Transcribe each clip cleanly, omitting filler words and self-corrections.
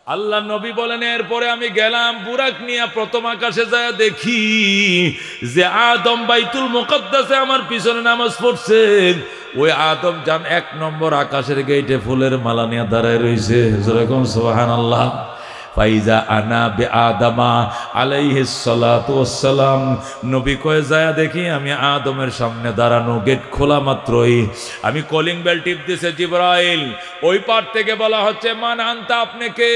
আল্লাহ নবী বলেন এরপরে আমি গেলাম বুরাক নিয়ে প্রথম আকাশে যায় দেখি যে আদম বাইতুল মুকদ্দাসে আমার পিছনে নামাজ পড়ছেন। ওই আদম জান 1 নম্বর আকাশের গেটে ফুলের মালা নিয়ে দাঁড়ায় রয়েছে। যেরকম সুবহানাল্লাহ। ফাইজা আনা বে আদামা আলাইহিস সালাতু ওয়াসসালাম, নবী কয়ে যায় দেখি আমি আদমের সামনে দাঁড়ানো, গেট খোলা মাত্রই আমি কলিং বেল টিপ দিছে জিবরাইল। ওই পার থেকে বলা হচ্ছে মান আনতা, আপনি কে?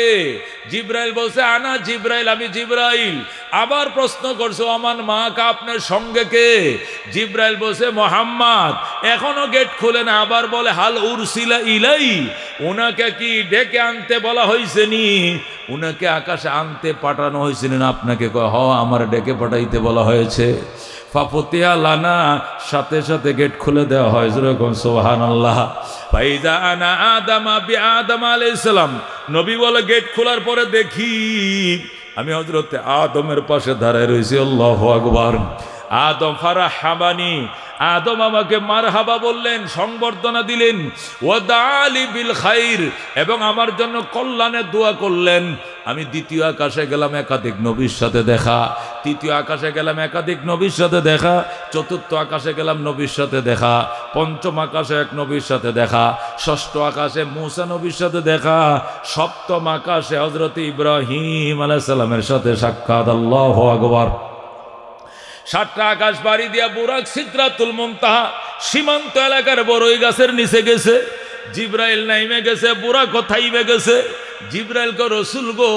জিবরাইল বলছে আনা জিবরাইল, আমি জিবরাইল। আবার প্রশ্ন করছো আমান মা কা, আপনার সঙ্গে কে? জিবরাইল বলছে মোহাম্মদ। এখনো গেট খুলে না, আবার বলে হাল উরসিলা ইলাই, ওনাকে কি ডেকে আনতে বলা হয়েছে নি? উনাকে আকাশে আনতে পাঠানো হয়েছিল না আপনাকে? হ, আমার ডেকে পাঠাইতে বলা হয়েছে। ফাফতিয়া লানা, সাথে সাথে গেট খুলে দেওয়া হয়। যেরকম সুবহানাল্লাহ। ফাইজা আনা আদামা বি আদম আলাইহিস সালাম, নবী বলে গেট খোলার পরে দেখি আমি হযরতে আদমের পাশে দাঁড়ায় রয়েছি। আল্লাহু আকবার। আদম ফারাহাবানি, আদম আমাকে মারহাবা বললেন, সংবর্ধনা দিলেন। ওয়াদালি বিল খাইর, এবং আমার জন্য কল্যাণের দোয়া করলেন। আমি দ্বিতীয় আকাশে গেলাম, একাধিক নবীর সাথে দেখা। তৃতীয় আকাশে গেলাম, একাধিক নবীর সাথে দেখা। চতুর্থ আকাশে গেলাম, নবীর সাথে দেখা। পঞ্চম আকাশে এক নবীর সাথে দেখা। ষষ্ঠ আকাশে মূসা নবীর সাথে দেখা। সপ্তম আকাশে হযরত ইব্রাহিম আলাইহিস সালামের সাথে সাক্ষাৎ। আল্লাহু আকবার। 7টা আকাশ বাড়ি দিয়া বুরাক সিদরাতুল মুনতাহা সীমান্ত এলাকার বড়ই গাছের নিচে গেছে। জিবরাইল নাইমে গেছে, বুরাক থাইমে গেছে। জিবরাইল কো রসুল গো,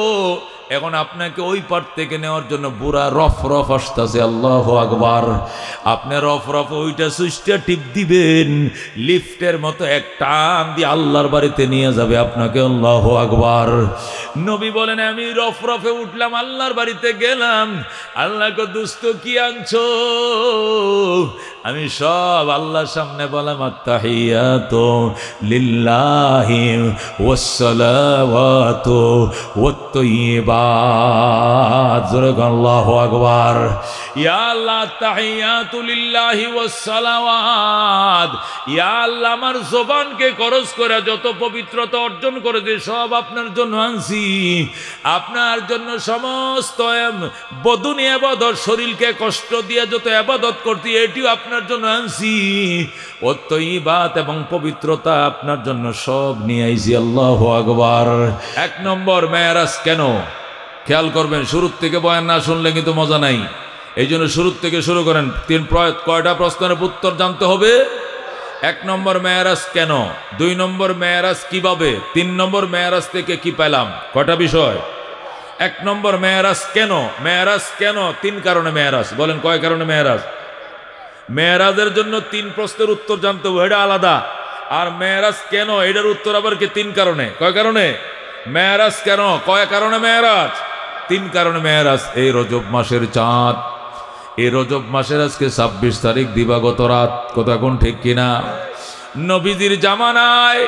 এখন আপনাকে ওই পার থেকে নেওয়ার জন্য বুড়া রফ রফ আসতেছে। আল্লাহু আকবার। আপনি রফ রফ ওইটা সুইচটা টিপ দিবেন, লিফটের মতো এক টান দিয়ে আল্লাহর বাড়িতে নিয়ে যাবে আপনাকে। আল্লাহু আকবার। নবী বলেন আমি রফ রফে উঠলাম, আল্লাহর বাড়িতে গেলাম। আল্লাহ কো দোস্ত কি আনছো? আমি সব আল্লাহর সামনে বললাম আত্তাহিয়াতু লিল্লাহি ওয়াসসালাওয়াতু ওয়াত-তাইয়্যিবাত। আল্লাহু আকবার। ইয়া আল্লাহ তাহিয়াতু লিল্লাহি ওয়াসসালাওয়াত, ইয়া আল্লাহ আমার জবানকে খরচ করে যত পবিত্রতা অর্জন করেছে সব আপনার জন্য আনছি। আপনার জন্য সমস্ত বদুনি ইবাদত, শরীরকে কষ্ট দিয়ে যত ইবাদত করতে এটিও আপনার জন্য আনছি। ওয়াত-তাইয়্যিবাত এবং পবিত্রতা আপনার জন্য সব নিয়ে আইছি। আল্লাহু আকবার। 1 নম্বর মেরাজ কেন? খেয়াল করবেন, শুরুর থেকে বয়ান না শুনলে কিন্তু মজা নাই। এই জন্য শুরুর থেকে শুরু করেন। কয়টা প্রশ্নের উত্তর জানতে হবে। 1 নম্বর মেরাজ কেন, 2 নম্বর মেরাজ কিভাবে, 3 নম্বর মেরাজ থেকে কি পেলাম। কয়টা বিষয়। 1 নম্বর মেরাজ কেন। মেরাজ কেন? 3 কারণে মেরাজ। বলেন কয় কারণে মেরাজ? মেরাজের জন্য 3 প্রশ্নের উত্তর জানতে হবে, এটা আলাদা। আর মেরাজ কেন, এটার উত্তর আবার কি 3 কারণে। কয় কারণে মেরাজ কেন? কয় কারণে মেরাজ? 3 কারণে মেরাজ। এই রজব মাসের চাঁদ, এই রজব মাসের আজকে 26 তারিখ দিবাগত রাত। কথা কোন ঠিক কিনা? নবীজির জামানায়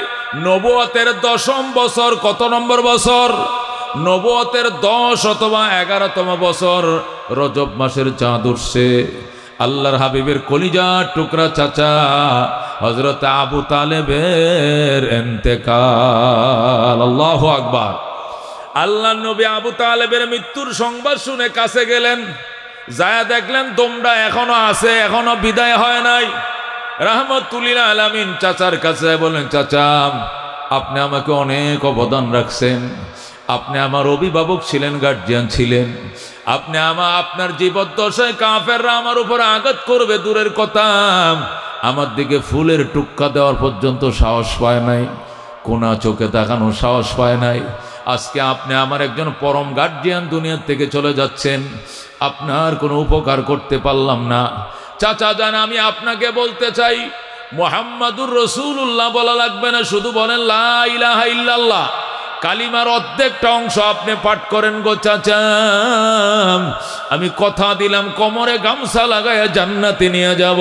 নবুয়তের 10ম বছর। কত নম্বর বছর? নবুয়তের 10 অথবা 11তম বছর রজব মাসের চাঁদ উঠছে। আল্লাহর হাবিবের কলিজার টুকরা চাচা হযরত আবু তালেবের ইন্তেকাল। আল্লাহু আকবার। আল্লাহর নবী আবু তালেবের মৃত্যুর সংবাদ শুনে কাছে গেলেন, যায় দেখলেন দমটা এখনো আছে, এখনো বিদায় হয় নাই। রাহমাতুল্লিল আলামিন চাচার কাছে বলেন, চাচা আপনি আমাকে অনেক অবদান রাখছেন, আপনি আমার অভিভাবক ছিলেন, গার্জিয়ান ছিলেন। আপনি আপনার জীবদ্দশায় কাফেররা আমার উপর আঘাত করবে দূরের কথা, আমার দিকে ফুলের টুক্কা দেওয়ার পর্যন্ত সাহস পায় নাই, কোনা চোখে তাকানোর সাহস পায় নাই। আজকে আপনি আমার একজন পরম গার্জিয়ান দুনিয়ার থেকে চলে যাচ্ছেন, আপনার কোনো উপকার করতে পারলাম না। চাচা জান, আমি আপনাকে বলতে চাই মুহাম্মাদুর রাসূলুল্লাহ বলা লাগবে না, শুধু বলেন লা ইলাহা ইল্লাল্লাহ। কালিমার অর্ধেকটা অংশ আপনি পাঠ করেন গো চাচা। আমি কথা দিলাম কোমরে গামছা লাগায় জান্নাতে নিয়ে যাব।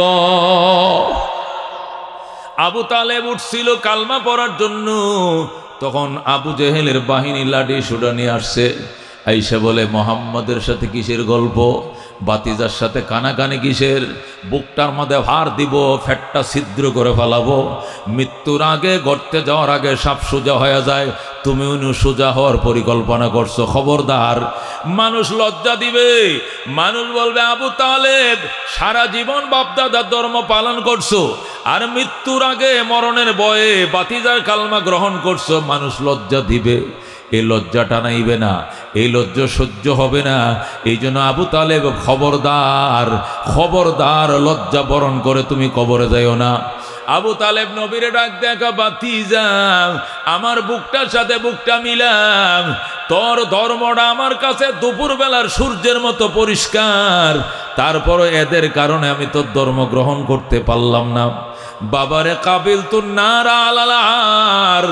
আবু তালেব উঠছিল কালমা পড়ার জন্য, তখন আবু জেহেলের বাহিনী লাঠি সুটা নিয়ে আসছে। আইসা বলে মোহাম্মদের সাথে কিসের গল্প, বাতিজার সাথে কানাকানি কিসের, বুকটার মধ্যে ভার দিব, ফ্যাটটা ছিদ্র করে ফেলাবো। মৃত্যুর আগে, গর্তে যাওয়ার আগে সাপ সোজা হয়ে যায়, তুমিও সোজা হওয়ার পরিকল্পনা করছো। খবরদার, মানুষ লজ্জা দিবে, মানুষ বলবে আবু তালেব সারা জীবন বাপদাদার ধর্ম পালন করছো, আর মৃত্যুর আগে মরণের ভয়ে বাতিজার কালমা গ্রহণ করছো। মানুষ লজ্জা দিবে, এই লজ্জাটা নাইবে না, এই লজ্জা সহ্য হবে না। এই জন্য আবু তালেব খবরদার, খবরদার, লজ্জা বরণ করে তুমি কবরে যাইও না। আবু তালেব নবীরে ডাক দেখা, বাতিজা আমার বুকটার সাথে বুকটা মিলাম, তোর ধর্মটা আমার কাছে দুপুর বেলার সূর্যের মতো পরিষ্কার, তারপরও এদের কারণে আমি তোর ধর্ম গ্রহণ করতে পারলাম না। বাবারে কাবিল তু নারা আলালার,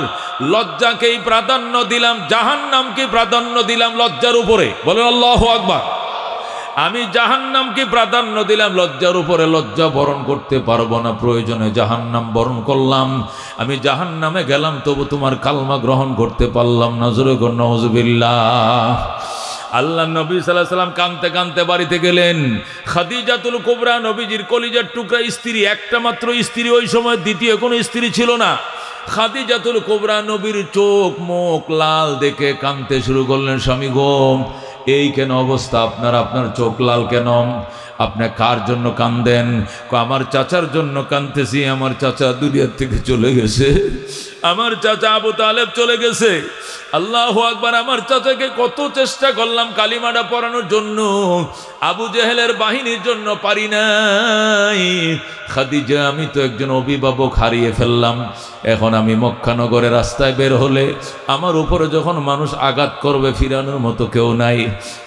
লজ্জাকেই প্রাধান্য দিলাম, জাহান্নামকে প্রাধান্য দিলাম লজ্জার উপরে। বলেন আল্লাহু আকবার। আমি জাহান্নামকে প্রাধান্য দিলাম লজ্জার উপরে। লজ্জা বরণ করতে পারবো না, প্রয়োজনে জাহান্নাম বরণ করলাম। আমি জাহান্নামে গেলাম, তবু তোমার কালমা গ্রহণ করতে পারলাম না। জোরে কর নাউজুবিল্লাহ। আল্লাহ নবী সাল্লাল্লাহু আলাইহি ওয়াসাল্লাম কাঁদতে কাঁদতে বাড়িতে গেলেন। খাদিজাতুল কুবরা নবীজির কলিজার টুকরা স্ত্রী, একটা মাত্র স্ত্রী, ওই সময় দ্বিতীয় কোনো স্ত্রী ছিল না। খাদিজাতুল কুবরা নবীর চোখ মুখ লাল দেখে কাঁদতে শুরু করলেন। স্বামী গো, এই কেন অবস্থা আপনার? আপনার চোখ লাল কেন? আপনি কার জন্য কাঁদেন? আমার চাচার জন্য কাঁদতেছি। আমার চাচা দুনিয়ার থেকে চলে গেছে, আমার চাচা আবু তালেব চলে গেছে। আল্লাহু আকবার। আমার চাচাকে কত চেষ্টা করলাম কালিমাটা পড়ানোর জন্য, আবু জেহেলের বাহিনীর জন্য পারি নাই। খাদিজা, আমি তো একজন অভিভাবক হারিয়ে ফেললাম। এখন আমি মক্কানগরের রাস্তায় বের হলে আমার উপরে যখন মানুষ আঘাত করবে, ফিরানোর মতো কেউ নাই।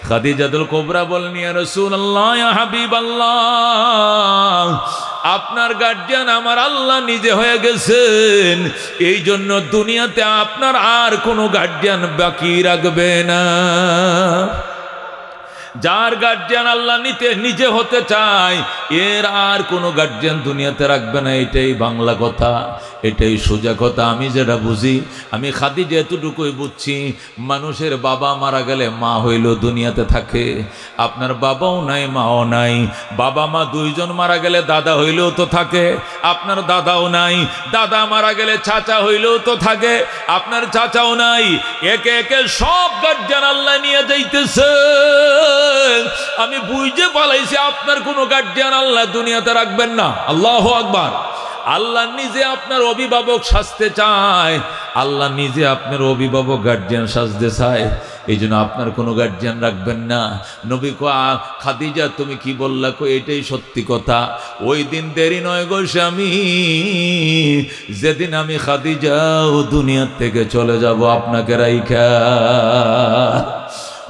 খাদিজাতুল কুবরা বলেন, ইয়া রাসূলুল্লাহ, ইয়া হাবিবাল্লাহ, আপনার গার্জিয়ান আমার আল্লাহ নিজে হয়ে গেছেন, এই জন্য দুনিয়াতে আপনার আর কোনো গার্জিয়ান বাকি রাখবে না। যার গার্জিয়ান আল্লাহ নিজে হতে চায়, এর আর কোনো গার্জিয়ান দুনিয়াতে রাখবে না। এটাই বাংলা কথা, এটাই সোজা কথা। আমি যেটা বুঝি, আমি খাদিজা এতটুকুই বুঝছি, মানুষের বাবা মারা গেলে মা হইল দুনিয়াতে থাকে। আপনার বাবাও নাই, মাও নাই। বাবা মা দুইজন মারা গেলে দাদা হইলেও তো থাকে, আপনার দাদাও নাই। দাদা মারা গেলে চাচা হইলেও তো থাকে, আপনার চাচাও নাই। একে একে সব গার্জিয়ান আল্লাহ নিয়ে যাইতেছে। আমি বুঝতে পালাইছি আপনার কোনো গার্জিয়ান আল্লাহ দুনিয়াতে রাখবেন না। আল্লাহু আকবার। আল্লাহ নিজে আপনার অভিভাবক সাজতে চায়, আল্লাহ নিজে আপনার অভিভাবক গার্জিয়ান সাজতে চায়, এই জন্য আপনার কোনো গার্জিয়ান রাখবেন না। নবী কয়, খাদিজা তুমি কি বললা? কো এটাই সত্যি কথা। ওই দিন দেরি নয় গো স্বামী, যেদিন আমি খাদিজা ও দুনিয়ার থেকে চলে যাব আপনাকে রাইখা।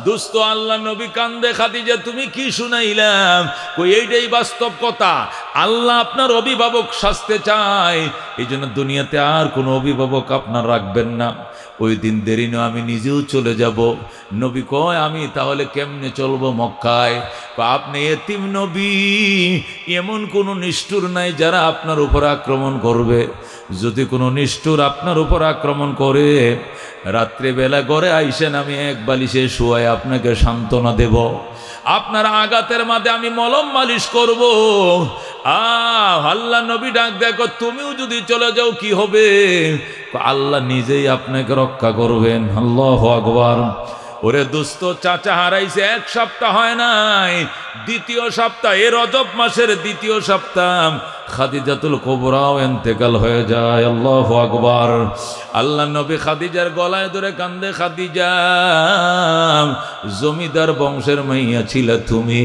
দোস্ত, আল্লাহ নবী কান্দে, খাদিজা তুমি কি শুনাইলাম? কই এইটাই বাস্তব কথা। আল্লাহ আপনার অভিভাবক সাজতে চায়, এই জন্য দুনিয়াতে আর কোনো অভিভাবক আপনার রাখবেন না। ওই দিন দেরি নয়, আমি নিজেও চলে যাব। নবী কয়, আমি তাহলে কেমনে চলবো মক্কায়? আপনি এতিম নবী, এমন কোনো নিষ্ঠুর নাই যারা আপনার উপর আক্রমণ করবে। যদি কোনো নিষ্ঠুর আপনার উপর আক্রমণ করে, রাত্রিবেলা ঘরে আইসেন, আমি এক বালিশে শুয়াই আপনাকে সান্ত্বনা দেব। আপনার আঘাতের মাঝে আমি মলম মালিশ করব। আল্লাহ নবী ডাক দেখো, তুমিও যদি চলে যাও কি হবে? আল্লাহ নিজেই আপনাকে রক্ষা করবেন। আল্লাহু আকবার। ওরে দোস্ত, চাচা হারাইছে এক সপ্তাহ হয় নাই, দ্বিতীয় সপ্তাহ, এ রজব মাসের দ্বিতীয় সপ্তাহ খাদিজাতুল কুবরাও ইন্তেকাল হয়ে যায়। আল্লাহু আকবার। আল্লাহ নবী খাদিজার গলায় ধরে কান্দে, খাদিজা জমিদার বংশের মাইয়া ছিল তুমি,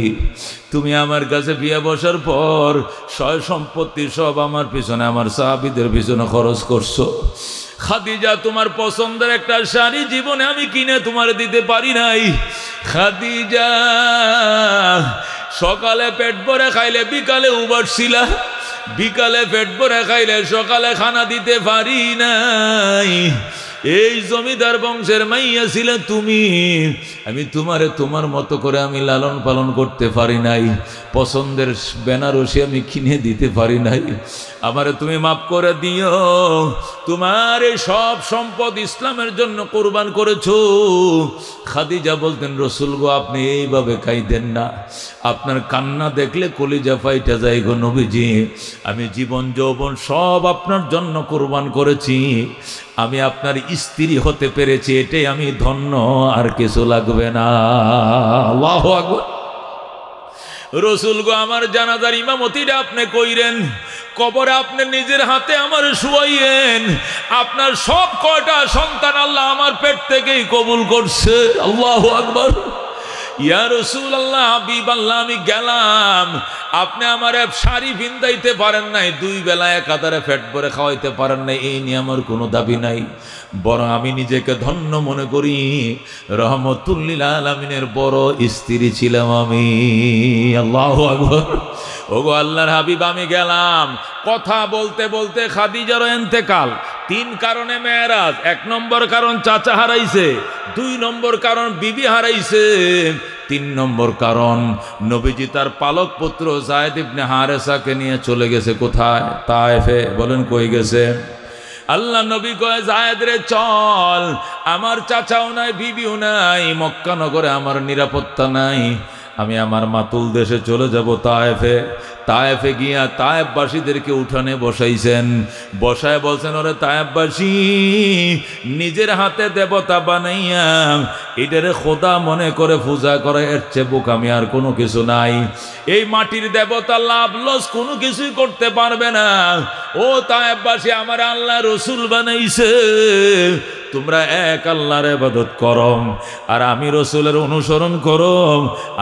তুমি আমার কাছে বিয়ে বসার পর সয় সম্পত্তি সব আমার পিছনে, আমার সাহাবীদের পিছনে খরচ করছো। খাদিজা, তোমার পছন্দের একটা শাড়ি জীবনে আমি কিনে তোমার দিতে পারি নাই। খাদিজা, সকালে পেট ভরে খাইলে বিকালে উবারছিলা, বিকালে পেট ভরে খাইলে সকালে খানা দিতে পারি নাই। এই জমিদার বংশের মাইয়া ছিলে তুমি, আমি তোমারে তোমার মতো করে আমি লালন পালন করতে পারি নাই। পছন্দের বেনারসি আমি কিনে দিতে পারি নাই। আমারে তুমি মাফ করে দিও। তোমার এই সব সম্পদ ইসলামের জন্য কোরবান করেছো। খাদিজা বলতেন, রসুল গো আপনি এইভাবে খাইতেন না, আপনার কান্না দেখলে কলিজা ফাইটা যায় গো নবীজি। আমি জীবন যৌবন সব আপনার জন্য কোরবান করেছি, আমি আপনার স্ত্রী হতে পেরেছি, এটাই আমি ধন্য, আর কিছু লাগবে না। আল্লাহু আকবার। রসুল গো, আমার জানাজার ইমামতিটা আপনি কইরেন, কবরে আপনি নিজের হাতে আমার শুয়াইয়েন। আপনার সব কয়টা সন্তান আল্লাহ আমার পেট থেকেই কবুল করছে। আল্লাহু আকবার। ইয়া রাসূলুল্লাহ, হাবিব আল্লাহ, আমি গেলাম, আপনি আমার শাড়ি ভিন্দাইতে পারেন নাই, 2 বেলা একাধারে পেট ভরে খাওয়াইতে পারেন নাই, এই নিয়ে আমার কোনো দাবি নাই, বরং আমি নিজেকে ধন্য মনে করি, রহমতুল লিল আলামিনের বড় স্ত্রী ছিলাম আমি। আল্লাহু আকবার। ওগো আল্লাহর হাবিব, আমি গেলাম, কথা বলতে বলতে খাদিজার ইন্তেকাল। 3 কারণে মেরাজ। 1 নম্বর কারণ চাচা হারাইছে, 2 নম্বর কারণ বিবি হারাইছে, 3 নম্বর কারণ নবীজি তার পালক পুত্র যায়েদ ইবনে হারেসাকে নিয়ে চলে গেছে কোথায়? তায়েফে। বলেন কই গেছে? আল্লাহ নবী কয়, যায়েদ রে চল, আমার চাচাও নাই, বিবিও নাই, মক্কা নগরে আমার নিরাপত্তা নাই, আমি আমার মাতুল দেশে চলে যাব তায়েফে। তায়েফে গিয়া তায়েফবাসীদেরকে উঠানে বসাইছেন, বসায় বলছেন, ওরে তায়েফবাসী, নিজের হাতে দেবতা বানাইয়া এটারে খোদা মনে করে পূজা করে, এর চেয়ে বোকামি আর কোনো কিছু নাই। এই মাটির দেবতা লাভ লস কোনো কিছুই করতে পারবে না। ও তায়েফবাসী, আমার আল্লাহ রসুল বানাইছে, তোমরা এক আল্লাহর ইবাদত করো আর আমি রসুলের অনুসরণ করো।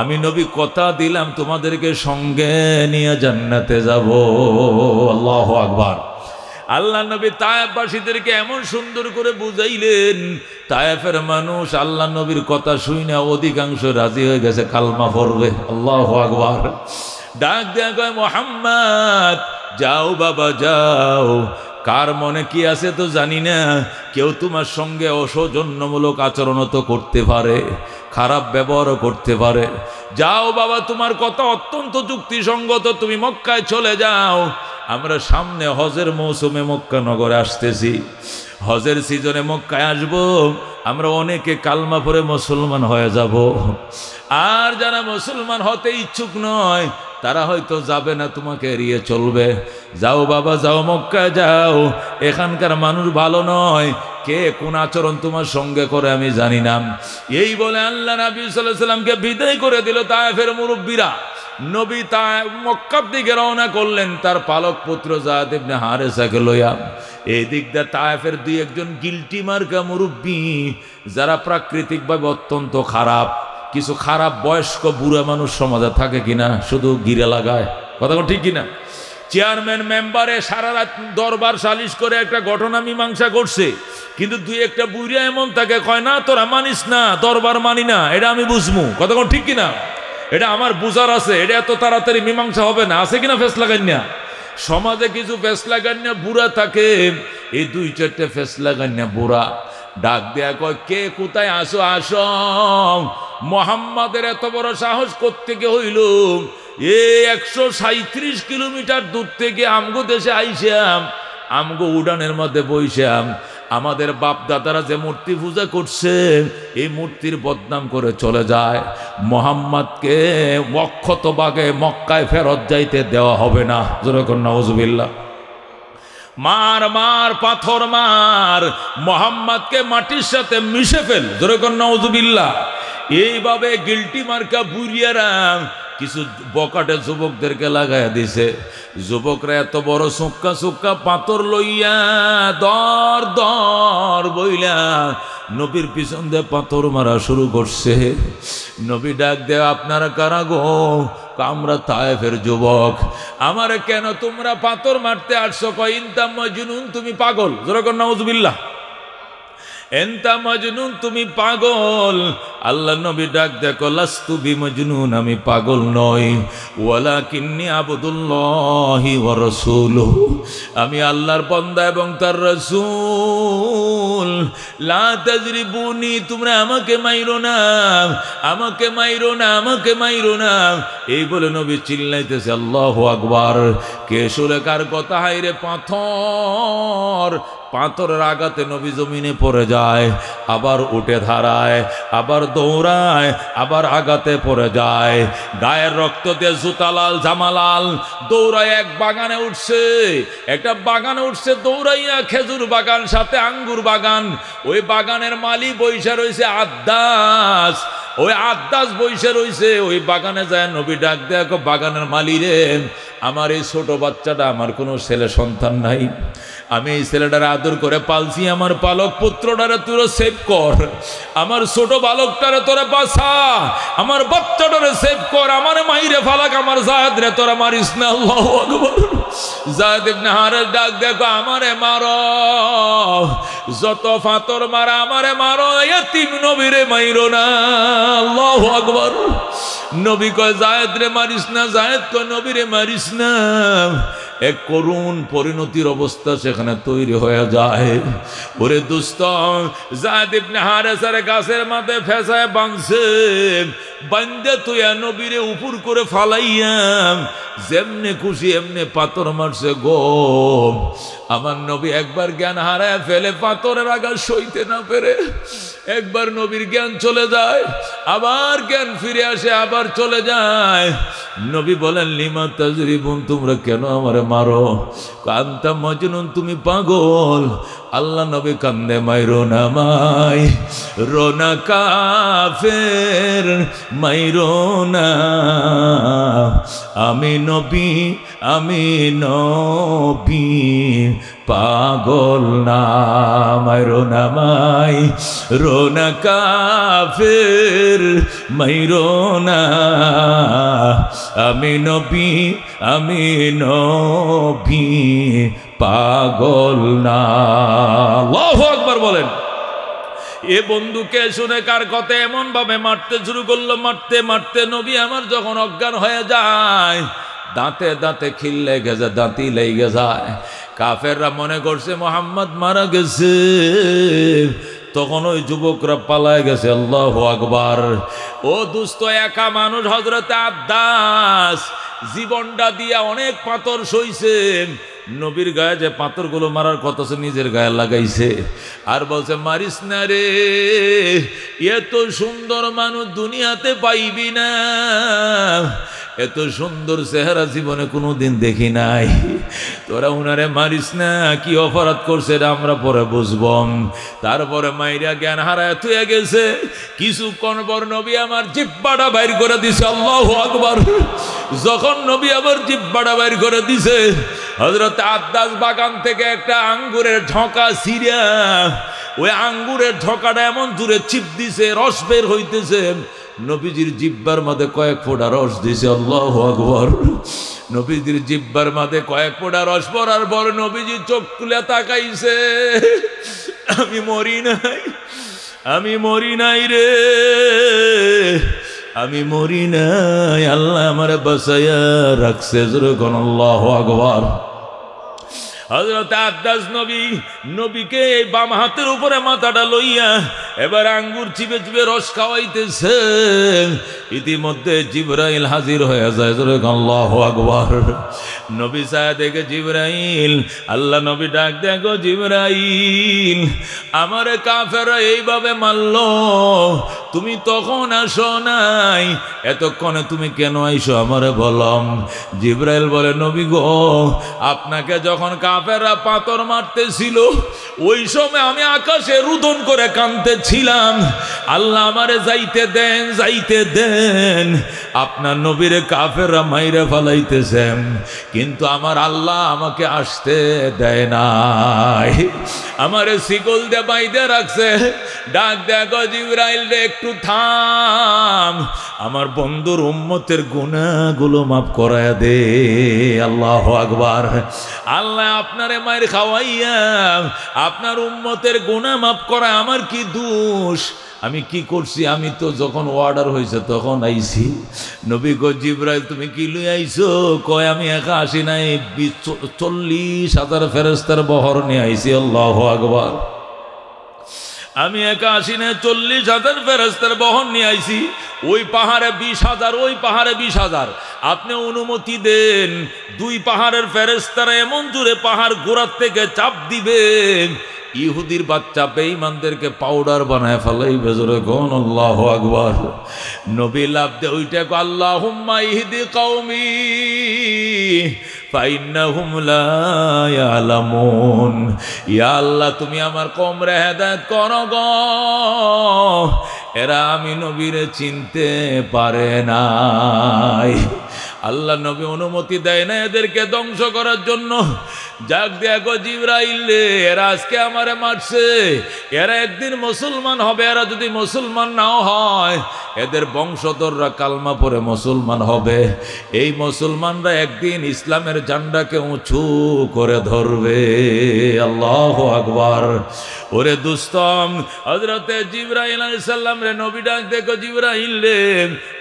আমি নবী কথা দিলাম তোমাদেরকে সঙ্গে নিয়ে জান্নাতে যাব। আল্লাহু আকবার। আল্লাহ নবী তায়েফবাসীদেরকে এমন সুন্দর করে বুঝাইলেন, তায়েফের মানুষ আল্লাহ নবীর কথা শুনে অধিকাংশ রাজি হয়ে গেছে, কালমা পড়বে। আল্লাহু আকবার। ডাক দেয়া কয়, মুহাম্মদ যাও বাবা যাও, কার মনে কি আছে তো জানি না, কেউ তোমার সঙ্গে অসৌজন্যমূলক আচরণ তো করতে পারে, খারাপ ব্যবহারও করতে পারে। যাও বাবা, তোমার কথা অত্যন্ত যুক্তিসঙ্গত, তুমি মক্কায় চলে যাও। আমরা সামনে হজের মৌসুমে মক্কা নগরে আসতেছি, হজের সিজনে মক্কায় আসব, আমরা অনেকে কালমা পড়ে মুসলমান হয়ে যাব। আর যারা মুসলমান হতে ইচ্ছুক নয় তারা হয়তো যাবে না, তোমাকে এড়িয়ে চলবে। যাও বাবা যাও, মক্কায় যাও, এখানকার মানুষ ভালো নয়, কে কোন আচরণ তোমার সঙ্গে করে আমি জানি না। এই বলে আল্লাহ নবী সাল্লাল্লাহু আলাইহি ওয়াসাল্লামকে বিদায় করে দিল তায়েফের মুরব্বীরা। নবী মক্কার দিকে রওনা করলেন তার পালক পুত্র যায়েদ ইবনে হারেসাকে লইয়া। এই দিক দিয়ে তায়েফের 2-1 গিলটি মার্কা মুরব্বী, যারা প্রাকৃতিকভাবে অত্যন্ত খারাপ। কিছু খারাপ বয়স্ক বুড়া মানুষ সমাজে থাকে কিনা, শুধু গিরে লাগায়, কথা ঠিক কিনা? চেয়ারম্যান মেম্বারে সারা রাত দরবার সালিশ করে একটা ঘটনা মীমাংসা করছে, কিন্তু 2-1 বুড়া এমন তাকে কয়, না তোরা মানিস না, দরবার মানি না, এটা আমি বুঝবো, কথা ঠিক কিনা? এটা আমার বুঝার আছে, এটা এত তাড়াতাড়ি মীমাংসা হবে না, আছে কিনা? ফেস লাগাই না সমাজে কিছু ফেস লাগাই না বুড়া থাকে, এই 2-4টে ফেস লাগাই না বুড়া। ডাক দেয়া কয়, কে কোথায় আসো আসো, মোহাম্মদের এত বড় সাহস কোত্থেকে হইল? এই 137 কিলোমিটার দূর থেকে আমগো দেশে আইসাম, আমগো উড়ানের মধ্যে বইসাম, আমাদের বাপ দাদারা যে মূর্তি পূজা করছে এই মূর্তির বদনাম করে চলে যায়। মোহাম্মদকে অক্ষত বাগে মক্কায় ফেরত যাইতে দেওয়া হবে না। জোরে কর নাউজুবিল্লাহ। মার মার পাথর মার, মোহাম্মদকে মাটির সাথে মিশে ফেল। জোরে কর নাউজুবিল্লাহ। এইভাবে গিলটি মার্কা বুড়িয়ারা কিছু বকাটে যুবকদেরকে লাগাইয়া দিছে। যুবকরা এত বড় সুক্কা সুক্কা পাথর লইয়া দর দর বইলা নবীর পিছন দিয়ে পাথর মারা শুরু করছে। নবী ডাক দেয়, আপনারা কারা গো? আমরা তায়েফের যুবক। আমারে কেন তোমরা পাথর মারতে আসছো? কয় ইনতা মাজনুন, তুমি পাগল। জোরে কর নাউজুবিল্লাহ। এন্তা মাজনুন, তুমি পাগল। আল্লাহ নবী ডাক দেখো, লাস্তু বিমাজনুন, আমি পাগল নই, ওয়ালাকিন্নী আবদুল্লাহি ওয়া রাসূলুহু, আমি আল্লাহর বান্দা এবং তার রাসূল। লা তাজরিবুনি, তোমরা আমাকে মাইরো না, আমাকে মাইরো না, আমাকে মাইরো না। এই বলে নবী চিল্লাইতেছে আল্লাহু আকবার। কে শুনে কার কথা? হায়রে পাথর, পাথরের আঘাতে নবী জমিনে পড়ে যায়, আবার উঠে দাঁড়ায়, আবার দৌড়ায়, আবার আঘাতে পড়ে যায়, গায়ের রক্ত দিয়ে জুতা লাল জামা লাল, দৌড়ায় এক বাগানে উঠছে, একটা বাগানে উঠছে দৌড়াইয়া, খেজুর বাগান সাথে আঙ্গুর বাগান, ওই বাগানের মালি বইসা রয়েছে আদ্দাস, ওই আদ্দাস বইসা রয়েছে, ওই বাগানে যায় নবী ডাক দেখো বাগানের মালি রে, আমার এই ছোট বাচ্চাটা, আমার কোনো ছেলে সন্তান নাই, আমি এই ছেলেটারে আদর করে পালছি, আমার পালক পুত্রটারে তোরা সেভ কর, আমার ছোট বালকটারে তোরা বাঁচা, আমার বাচ্চাটারে সেভ কর, আমার মাইরে ফালাক, আমার জায়েদ রে তোরা মারিস না। আল্লাহু আকবার। জায়েদ ইবনে হারেস ডাক দেখো আমারে মারো, যত ফাতর মারা আমারে মারো, এতিম নবীরে মাইরো না। আল্লাহু আকবার। নবী কয় জায়েদ রে মারিস না, জায়েদ কয় নবীরে মারিস না। এক করুণ পরিণতির অবস্থা সেখানে তৈরি হয়ে যায়। ওরে দুস্ত, জায়েদ ইবনে হারেসার গাছের মাথায় ফেসায় বাঁধছে, বান্দে তুইয়া নবীরে উপর করে ফালাইয়া যেমনে খুশি এমনে পাথর মারছে গো। আমার নবী একবার জ্ঞান হারায় ফেলে, পাথরের আঘাত সইতে না পেরে একবার নবীর জ্ঞান চলে যায়, আবার জ্ঞান ফিরে আসে, আবার চলে যায়। নবী বলেন লিমা তাজরিবুন, তোমরা কেন আমারে মারো? কান্তা মজনুন, তুমি পাগল। আল্লাহ নবী কান্দে, মাইরো না মাই, রোনা কাফের, মাইরো না, আমি নবী, আমি নবী, পাগল না, মাইরো না মাই, রোনা কাফের, মাইরো না, আমি নবী, আমি নবী, পাগল না। আল্লাহু আকবার বলেন। এ বন্ধুকে শুনে কার কথা এমন ভাবে মারতে শুরু করলো, মারতে মারতে নবী আমার যখন অজ্ঞান হয়ে যায়, দাঁতে দাঁতে খিল লেগে যায়, দাঁতি লেগে যায়। কাফেররা মনে করছে মোহাম্মদ মারা গেছে, তখন ওই যুবকরা পালায় গেছে। আল্লাহু আকবার। ও দুস্থ একা মানুষ হযরতে আদ্দাস জীবনটা দিয়া অনেক পাথর সইছেন, নবীর গায়ে যে পাথরগুলো মারার কথা সে নিজের গায়ে লাগাইছে, আর বলছে মারিস না রে, এত সুন্দর মানুষ দুনিয়াতে পাইবি না, এত সুন্দর চেহারা জীবনে কোনোদিন দেখি নাই, তোরা উনারে মারিস না, কি অপরাধ করছে এটা আমরা পরে বুঝব। তারপরে মাইরা জ্ঞান হারায় থুয়ে গেছে। কিছুক্ষণ পর নবী আমার জিহ্বাটা বাইর করে দিছে। আল্লাহু আকবার। যখন নবী আবার জিহ্বাটা বাইর করে দিছে, হযরত আদ্দাস বাগান থেকে একটা আঙ্গুরের ঝোঁকা ছিঁড়া, ওই আঙ্গুরের ঝোঁকাটা এমন দূরে চিপ দিছে, রস বের হইতেছে, নবীজির জিহ্বার মধ্যে কয়েক ফোঁটা রস দিছে। আল্লাহু আকবার। নবীজির জিহ্বার মধ্যে কয়েক ফোঁটা রস পড়ার পর নবীজি চোখ তুলে তাকাইছে, আমি মরি নাই, আমি মরি নাই রে, আমি মরি নাই, আল্লাহ আমার বাঁচাইয়া রাখছে। যখন আল্লাহু আকবার। হযরত আদ্দাস নবীকে এই বাম হাতের উপরে মাথাটা লইয়া এবার আঙ্গুর চিপে চিপে রস খাওয়াইতেছে। ইতিমধ্যে জিবরাইল হাজির হয়ে যায়। আল্লাহু আকবার। নবী সাহেব দেখে জিবরাইল, আল্লাহ নবী ডাক দেখো জিবরাইল, আমারে কাফেররা এইভাবে মারলো, তুমি তখন আসো নাই, এতক্ষণে তুমি কেন আইসো আমারে বলম। জিবরাইল বলে নবী গো, আপনাকে যখন কাফেররা পাথর মারতেছিল ওই সময় আমি আকাশে রুদন করে কাঁদতেছিলাম, আল্লাহ আমারে যাইতে দেন, যাইতে দেন, আপনার নবীর কাফেররা মাইরে ফেলাইতেছেন, কিন্তু আমার আল্লাহ আমাকে আসতে দেয় নাই, আমারে শিকল দিয়ে বাইধে রাখছে। ডাক দেখো জিবরাইল রে, একটু থাম, আমার বন্ধুর উম্মতের গুনাহগুলো মাফ করায়া দে। আল্লাহু আকবার। আল্লাহ আপনারে মায়ের খাওয়াইয়া আপনার উম্মতের গুনাহ মাফ করা আমার কি দোষ? আমি কি করছি? আমি তো যখন অর্ডার হয়েছে তখন আইছি। নবী গো জিবরাইল তুমি কি লই আইছো? কয় আমি একা আসি নাই, 40,000 ফেরেশতার বহর নিয়ে আইছি। আল্লাহু আকবার। আমি একা আসি না, 40,000 ফেরেশতার বহর নিয়ে আইছি। ওই পাহাড়ে 20,000, ওই পাহাড়ে 20,000। আপনি অনুমতি দেন, 2 পাহাড়ের ফেরেশতারা এমন জোরে পাহাড় গোড়ার থেকে চাপ দিবে, ইহুদির বাচ্চা বেঈমানদেরকে পাউডার বানায় ফেলাইবে। জোরে কোন আল্লাহু আকবার। নবী লাভ দে ওইটা কো, আল্লাহুম্মা ইহদি কওমি ফাইন্নাহুম লা ইয়ালামুন। ইয়া আল্লাহ, তুমি আমার কওমরে হেদায়েত করো গো, এরা আমি নবীরে চিনতে পারে নাই। আল্লাহ নবী অনুমতি দেয় না এদেরকে ধ্বংস করার জন্য। যাক দেখো জিবরাইল রে, এরা আজকে আমারে মারছে, এরা একদিন মুসলমান হবে। এরা যদি মুসলমান নাও হয়, এদের বংশধররা কালমা পড়ে মুসলমান হবে। এই মুসলমানরা একদিন ইসলামের ঝান্ডাকে উঁচু করে ধরবে। আল্লাহু আকবার। ওরে দুস্তম, হযরতে জিবরাইল আলাইহিস সালাম রে নবী ডাক দেখো, জিবরাইল রে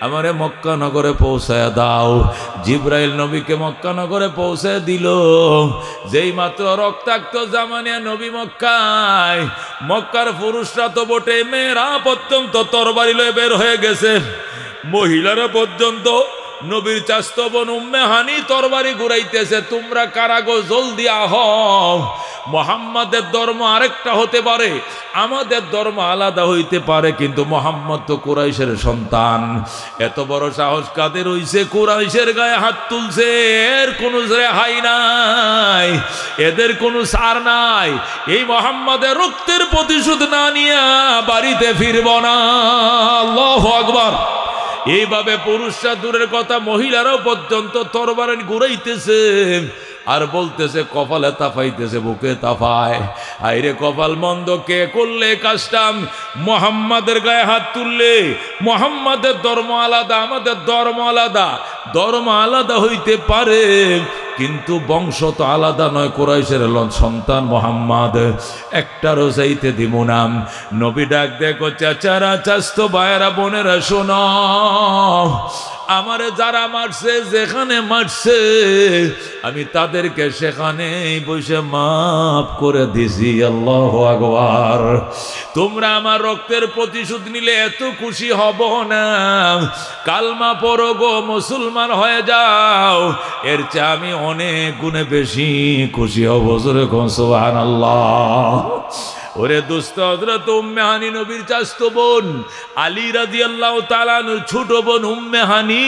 আমারে মক্কা নগরে পৌঁছায় দাও। জিবরাইল নবীকে মক্কা নগরে পৌঁছে দিল। যেই মাত্র রক্তাক্ত জামানিয়া নবী মক্কায়, মক্কার পুরুষরা তো বটে, মেয়েরা পর্যন্ত তরবারি লয়ে বের হয়ে গেছে, মহিলারা পর্যন্ত নবীর চাচতো বোন উম্মে হানি তরবারি ঘুরাইতেছে। তোমরা কারা গো, জলদি আহো, মুহাম্মাদের ধর্ম আরেকটা হতে পারে, আমাদের ধর্ম আলাদা হইতে পারে, কিন্তু মুহাম্মদ তো কুরাইশের সন্তান। এত বড় সাহস কাদের হইছে? কুরাইশের গায়ে হাত তুলছে, এর কোনো রেহাই নাই, এদের কোনো ছাড় নাই। এই মুহাম্মাদের রক্তের প্রতিশোধ না নিয়ে বাড়িতে ফিরব না। আল্লাহু আকবার। এইভাবে পুরুষরা দূরের কথা, মহিলারাও পর্যন্ত তরবারি ঘুরাইতেছে আর বলতেছে, কপালে তাফাইতেছে, বুকে তাফায়। আইরে কপাল মন্দ, কে করলে কাজটা? মুহাম্মাদের গায়ে হাত তুললে। মুহাম্মাদের ধর্ম আলাদা, আমাদের ধর্ম আলাদা। ধর্ম আলাদা হইতে পারে, কিন্তু বংশ তো আলাদা নয়। কুরাইশের সন্তান মুহাম্মদ, একটারও চাইতে দিব না। নবী ডাক দেখো, চাচারা, চাচতো ভাইয়েরা, বোনেরা, শোনো, আমারে যারা মারছে, যেখানে মারছে, আমি তাদেরকে সেখানেই বসে মাফ করে দিছি। আল্লাহু আকবার। তোমরা আমার রক্তের প্রতিশোধ নিলে এত খুশি হব না। কালমা পড়ো গো, মুসলমান হয়ে যাও, এর চেয়ে আমি অনেক গুণে বেশি খুশি হব। জোরে কোন সুবহানাল্লাহ। ওরে দোস্ত, হযরত উম্মে হানি নবীর চাচতো বোন, আলী রাদিয়াল্লাহু তাআলা আনহুর ছোট বোন উম্মে হানি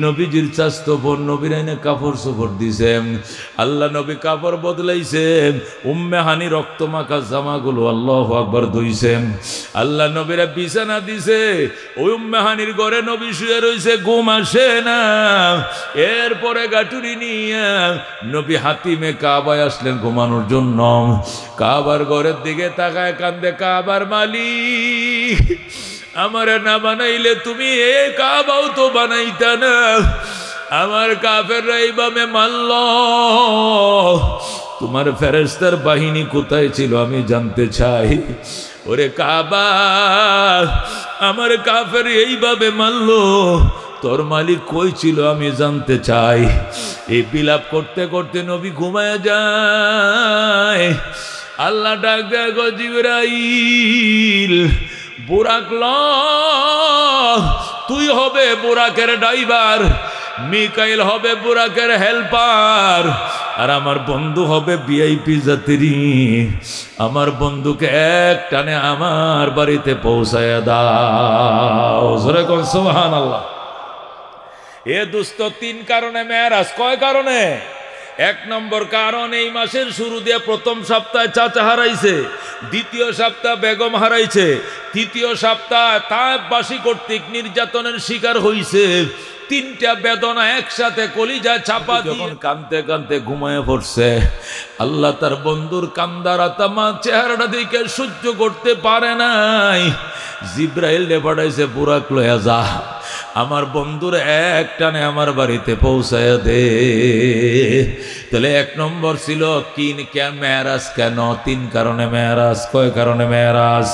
নবীজির চাচতো বোন। নবীর এনে কাপড় চোপড় দিছেন, আল্লাহ নবী কাপড় বদলাইছেন, উম্মে হানি রক্ত মাখা জামাগুলো আল্লাহু আকবার ধুইছেন, আল্লাহ নবীরা বিছানা দিছে। ওই উম্মে হানির ঘরে নবী শুয়ে রইছে, ঘুম আসে না। এরপরে গাটুরি নিয়ে নবী হাতিমে কাবায় আসলেন ঘুমানোর জন্য। কাবার ঘরের দিকে তাকায় কান্দে, কাবার মালিক, আমারে না বানাইলে তুমি এ কাবাও তো বানাইতা না। আমার কাফেররা এইভাবে মারল, তোমার ফেরেশতার বাহিনী কোথায় ছিল আমি জানতে চাই। ওরে কাবা, আমার কাফের এইভাবে মারল, তোর মালিক কই ছিল আমি জানতে চাই। এই বিলাপ করতে করতে নবী ঘুমায় যায়। আল্লাহ ডাক দেখো, জিবরাইল, বুরাক ল, তুই হবে বুরাকের ড্রাইভার, মিকাইল হবে বুরাকের হেল্পার, আর আমার বন্ধু হবে ভিআইপি যাত্রী। আমার বন্ধুকে এক টানে আমার বাড়িতে পৌঁছায় দাও। জোরে কোন সুবহানাল্লাহ। এ দুস্ত, 3 কারণে মেরাজ। কয় কারণে? 1 নম্বর কারণ, এই মাসের শুরু দিয়ে প্রথম সপ্তাহে চাচা হারাইছে, দ্বিতীয় সপ্তাহ বেগম হারাইছে, তৃতীয় সপ্তাহ তায়েফবাসী কর্তৃক নির্যাতনের শিকার হইছে। 3টা বেদনা একসাথে কলিজা চাপা দিয়ে কানতে কানতে ঘুমায় পড়ছে। আল্লাহ তার বন্ধুর কান্দারাতামা চেহারাটা দেখে সহ্য করতে পারে নাই। জিব্রাইল রে পাঠাইছে, বুরাক লয়া যা, আমার বন্ধুর এক টানে আমার বাড়িতে পৌঁছায় দে। তাহলে 1 নম্বর ছিল কি মেরাজ কেন? 3 কারণে মেরাজ। কয় কারণে মেরাজ?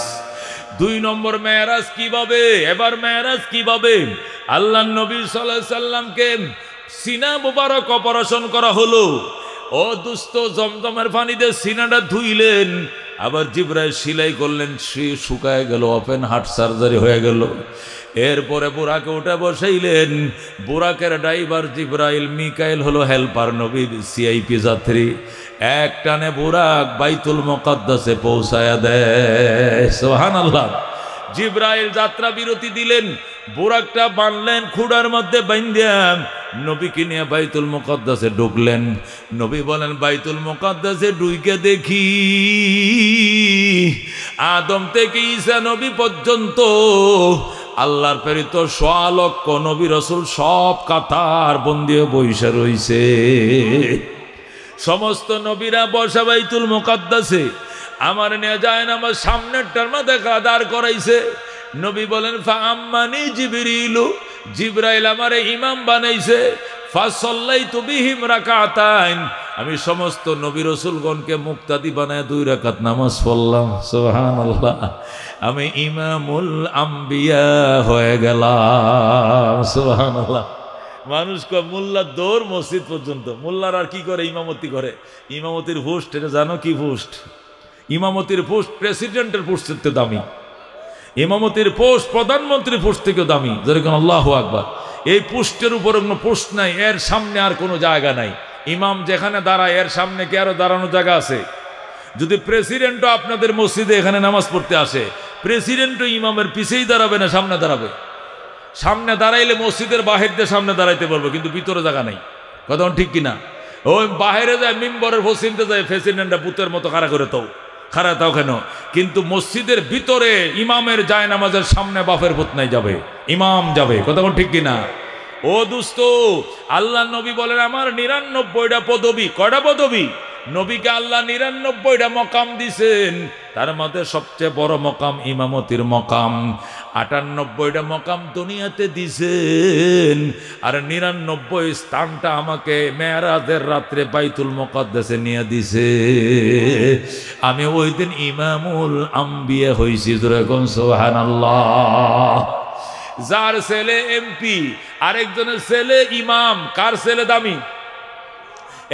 2 নম্বর মেরাজ কিভাবে? এবার মেরাজ কিভাবে? আল্লাহ নবী সাল্লাল্লাহু আলাইহি সাল্লামকে সিনা মুবারক অপারেশন করা হলো। ও দুস্ত, জমজমের পানিতে সিনাটা ধুইলেন, আবার জিব্রাইল সেলাই করলেন, শুকায় গেল, ওপেন হার্ট সার্জারি হয়ে গেল। এরপরে বুরাকে উঠে বসাইলেন। বুরাকের ড্রাইভার জিব্রাইল, মিকাইল হলো হেল্পার, নবীর সিআইপি যাত্রী। এক টানে বুরাক বাইতুল মুকাদ্দাসে পৌঁছায়া দেয়। সুবহানাল্লাহ। জিব্রাইল যাত্রা বিরতি দিলেন, বুরাকটা বানলেন, খুঁড়ার মধ্যে বাইন্ধা নবীকে নিয়ে বাইতুল মুকাদ্দাসে ঢুকলেন। নবী বলেন, বাইতুল মুকাদ্দাসে ঢুকে দেখি আদম থেকে ঈসা নবী পর্যন্ত আল্লাহর প্রেরিত 100 লক্ষ নবী রাসূল সব কাতার বন্দী বইসা রইছে। সমস্ত নবীরা বসা বাইতুল মুকাদ্দাসে। আমার নিয়ে যায় না, আমার সামনেরটার মধ্যে দাঁড় করাইছে। নবী বলেন, ফাআম্মানি জিবরিলু, জিব্রাইল আমারে ইমাম বানাইছে। ফাসাল্লাইতু বিহিম রাকাতাইন, আমি সমস্ত নবী রাসূলগণকে মুক্তাদি বানায় 2 রাকাত নামাজ পড়লাম। সুবহানাল্লাহ, আমি ইমামুল আম্বিয়া হয়ে গেলাম। সুবহানাল্লাহ। মানুষ কয় মোল্লার দৌড় মসজিদ পর্যন্ত। মোল্লার আর কি করে? ইমামতি করে। ইমামতির পোস্ট এটা জানো কি পোস্ট? ইমামতির পোস্ট প্রেসিডেন্টের পোস্ট থেকে দামি, ইমামতির পোস্ট প্রধানমন্ত্রীর পোস্ট থেকেও দামি। যেরকম আল্লাহু আকবার। এই পোস্টের উপর কোনো পোস্ট নাই, এর সামনে আর কোনো জায়গা নাই। ইমাম যেখানে দাঁড়ায় এর সামনে কি আরো দাঁড়ানোর জায়গা আছে? যদি প্রেসিডেন্টও আপনাদের মসজিদে এখানে নামাজ পড়তে আসে, প্রেসিডেন্টও ইমামের পিছেই দাঁড়াবে না সামনে দাঁড়াবে? সামনে দাঁড়াইলে মসজিদের বাহির দিয়ে সামনে দাঁড়াইতে পারবো, কিন্তু ভিতরে জায়গা নাই। কথা ঠিক কিনা? ওই বাহিরে যায় মিম্বরের পশ্চিমতে যায় প্রেসিডেন্টরা পুতের মতো খাড়া করে খাড়া তাও কেন? কিন্তু মসজিদের ভিতরে ইমামের যায় নামাজের সামনে বাপের পুত নাই যাবে, ইমাম যাবে। কথা ঠিক কিনা? ও দুস্ত, আল্লাহ নবী বলেন আমার 99টা পদবী। কয়টা পদবী? নবীকে আল্লাহ 99টা মকাম দিছেন, তার মধ্যে সবচেয়ে বড় মকাম ইমামতির মকাম। 98টা মকাম দুনিয়াতে দিছেন, আর 99 স্থানটা আমাকে মেরাজের রাত্রে বাইতুল মুকাদ্দাসে নিয়ে দিছে। আমি ওই দিন ইমামুল আম্বিয়া হইছি। যেরকম সুবহানাল্লাহ। যার ছেলে এমপি, আরেকজনের ছেলে ইমাম, কার ছেলে দামি?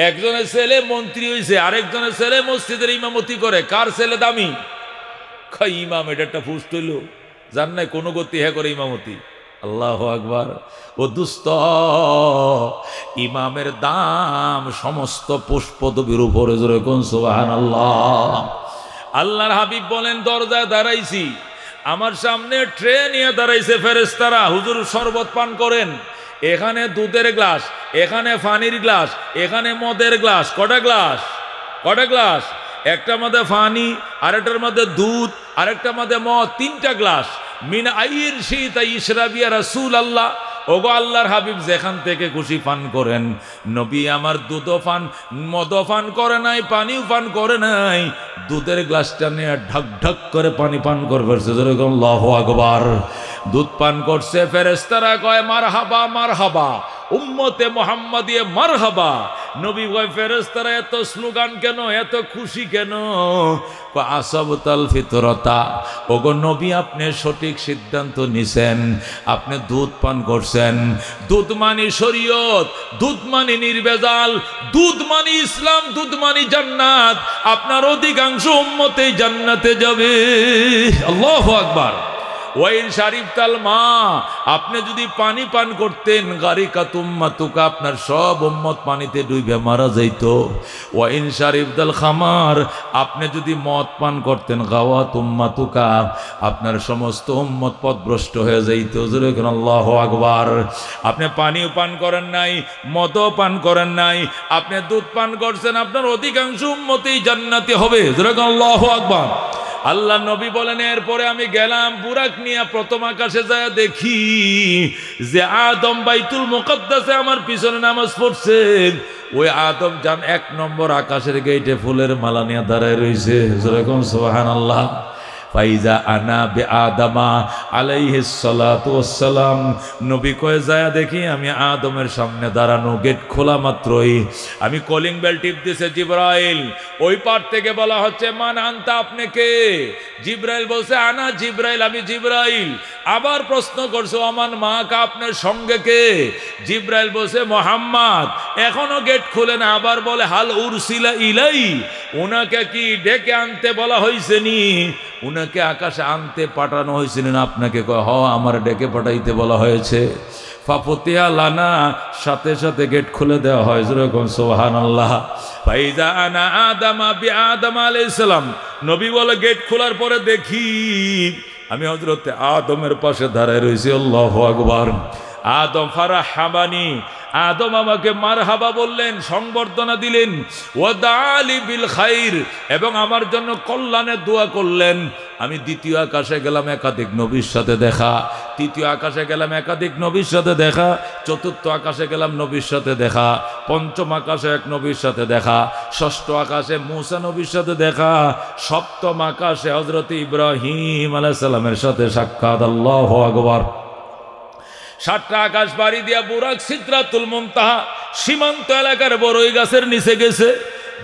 একজনের ছেলে মন্ত্রী হয়েছে, আরেকজনের ছেলে মসজিদের ইমামতি করে, কার ছেলে দামি? ইমাম। এটা একটা ফুস্ট হইল, জান নাই কোনো গতি হ্যাঁ করে ইমামতি। আল্লাহু আকবার। ও দুস্ত, ইমামের দাম সমস্ত পুষ্পদবীর উপরে। যেরকম সুবহানাল্লাহ। আল্লাহর হাবিব বলেন, দরজায় দাঁড়াইছি, আমার সামনে ট্রে নিয়ে দাঁড়াইছে ফেরেশতারা, হুজুর শরবত পান করেন। এখানে দুধের গ্লাস, এখানে পানির গ্লাস, এখানে মদের গ্লাস। কটা গ্লাস? কটা গ্লাস? একটার মধ্যে পানি, আরেকটার মধ্যে দুধ, আরেকটার মধ্যে মদ। 3টা গ্লাস। মিন আইন শীতা ইশরাবিয়া রাসূলুল্লাহ। ওগো আল্লাহর হাবিব, যেখান থেকে খুশি পান করেন। নবী আমার দুধও পান, মদও পান করে নাই, পানিও পান করে নাই। দুধের গ্লাসটা নিয়ে ঢক ঢক করে পানি পান করবে। যেরকম আল্লাহু আকবার। দুধ পান করছে, ফেরেশতারা কয় মারহাবা মারহাবা, উম্মতে মুহাম্মাদিয়ে মারহাবা। নবী কয় ফেরেশতারা এত স্লোগান কেন, এত খুশি কেন? আসাবতাল ফিতরতা। ওগো নবী, আপনি সঠিক সিদ্ধান্ত নিছেন। আপনি দুধ পান করছেন। দুধ মানি শরীয়ত, দুধ মানি নির্ভেজাল, দুধ মানি ইসলাম, দুধ মানি জান্নাত। আপনার অধিকাংশ উম্মতেই জান্নাতে যাবে। আল্লাহু আকবার। ওয়াইন শারিফ তাল মা, আপনি যদি পানি পান করতেন, গারি কাতুম্মাতুকা, আপনার সব উম্মত পানিতে ডুবে মারা যাইত। ওয়াইন শারিফ তাল খামার, আপনি যদি মদ পান করতেন, গাওয়া তুম্মাতুকা, আপনার সমস্ত উম্মত পথভ্রষ্ট হয়ে যাইত। যেরকম আল্লাহু আকবার। আপনি পানিও পান করেন নাই, মদও পান করেন নাই, আপনি দুধ পান করছেন, আপনার অধিকাংশ উম্মতেই জান্নাতে হবে। যেরকম আল্লাহু আকবার। আল্লাহ নবী বলেন, এরপরে আমি গেলাম বুরাক নিয়ে, প্রথম আকাশে যায় দেখি যে আদম বাইতুল মুকাদ্দাসে আমার পিছনে নামাজ পড়ছেন। ওই আদম যান 1 নম্বর আকাশের গেটে ফুলের মালা নিয়ে দাঁড়ায় রয়েছে। যেরকম সুবহানাল্লাহ। ফাইজা আনা বে আদামা আলাইহিস সালাতু ওয়াসসালাম। নবী কয়ে যায় দেখি আমি আদমের সামনে দাঁড়ানো, গেট খোলা মাত্রই আমি কলিং বেল টিপ দিছে জিবরাইল। ওই পার থেকে বলা হচ্ছে মান আনতা, আপনি কে? জিবরাইল বলছে আনা জিবরাইল, আমি জিবরাইল। আবার প্রশ্ন করছে আমার মা কা আপনার সঙ্গে কে? জিব্রাইল বলছে মোহাম্মদ। এখনো গেট খুলে না, আবার বলে হাল উরসিলা ইলাই, উনাকে কি ডেকে আনতে বলা হয়েছে নি? উনাকে আকাশে আনতে পাঠানো হয়েছিল না আপনাকে? হ, আমার ডেকে পাঠাইতে বলা হয়েছে। ফাফতিয়া লানা, সাথে সাথে গেট খুলে দেওয়া হয়। যেরকম সুবহানাল্লাহ। ফাইদা আনা আদামা বি আদম আলাইহিস সালাম, নবী বলে গেট খোলার পরে দেখি আমি হযরতে আদমের পাশে দাঁড়ায় রয়েছি। আল্লাহু আকবার। আদম ফারাহাবানি, আদম আমাকে মারহাবা বললেন, সংবর্ধনা দিলেন। ওয়াদালি বিল খাইর, এবং আমার জন্য কল্যাণের দোয়া করলেন। আমি দ্বিতীয় আকাশে গেলাম, একাধিক নবীর সাথে দেখা। তৃতীয় আকাশে গেলাম, একাধিক নবীর সাথে দেখা। চতুর্থ আকাশে গেলাম, নবীর সাথে দেখা। পঞ্চম আকাশে এক নবীর সাথে দেখা। ষষ্ঠ আকাশে মূসা নবীর সাথে দেখা। সপ্তম আকাশে হযরত ইব্রাহিম আলাইহিস সালামের সাথে সাক্ষাৎ। আল্লাহু আকবার। 7টা আকাশ বাড়ি দিয়া বুরাক সিদরাতুল মুনতাহা, সীমান্ত এলাকার বড়ই গাছের নিচে গেছে।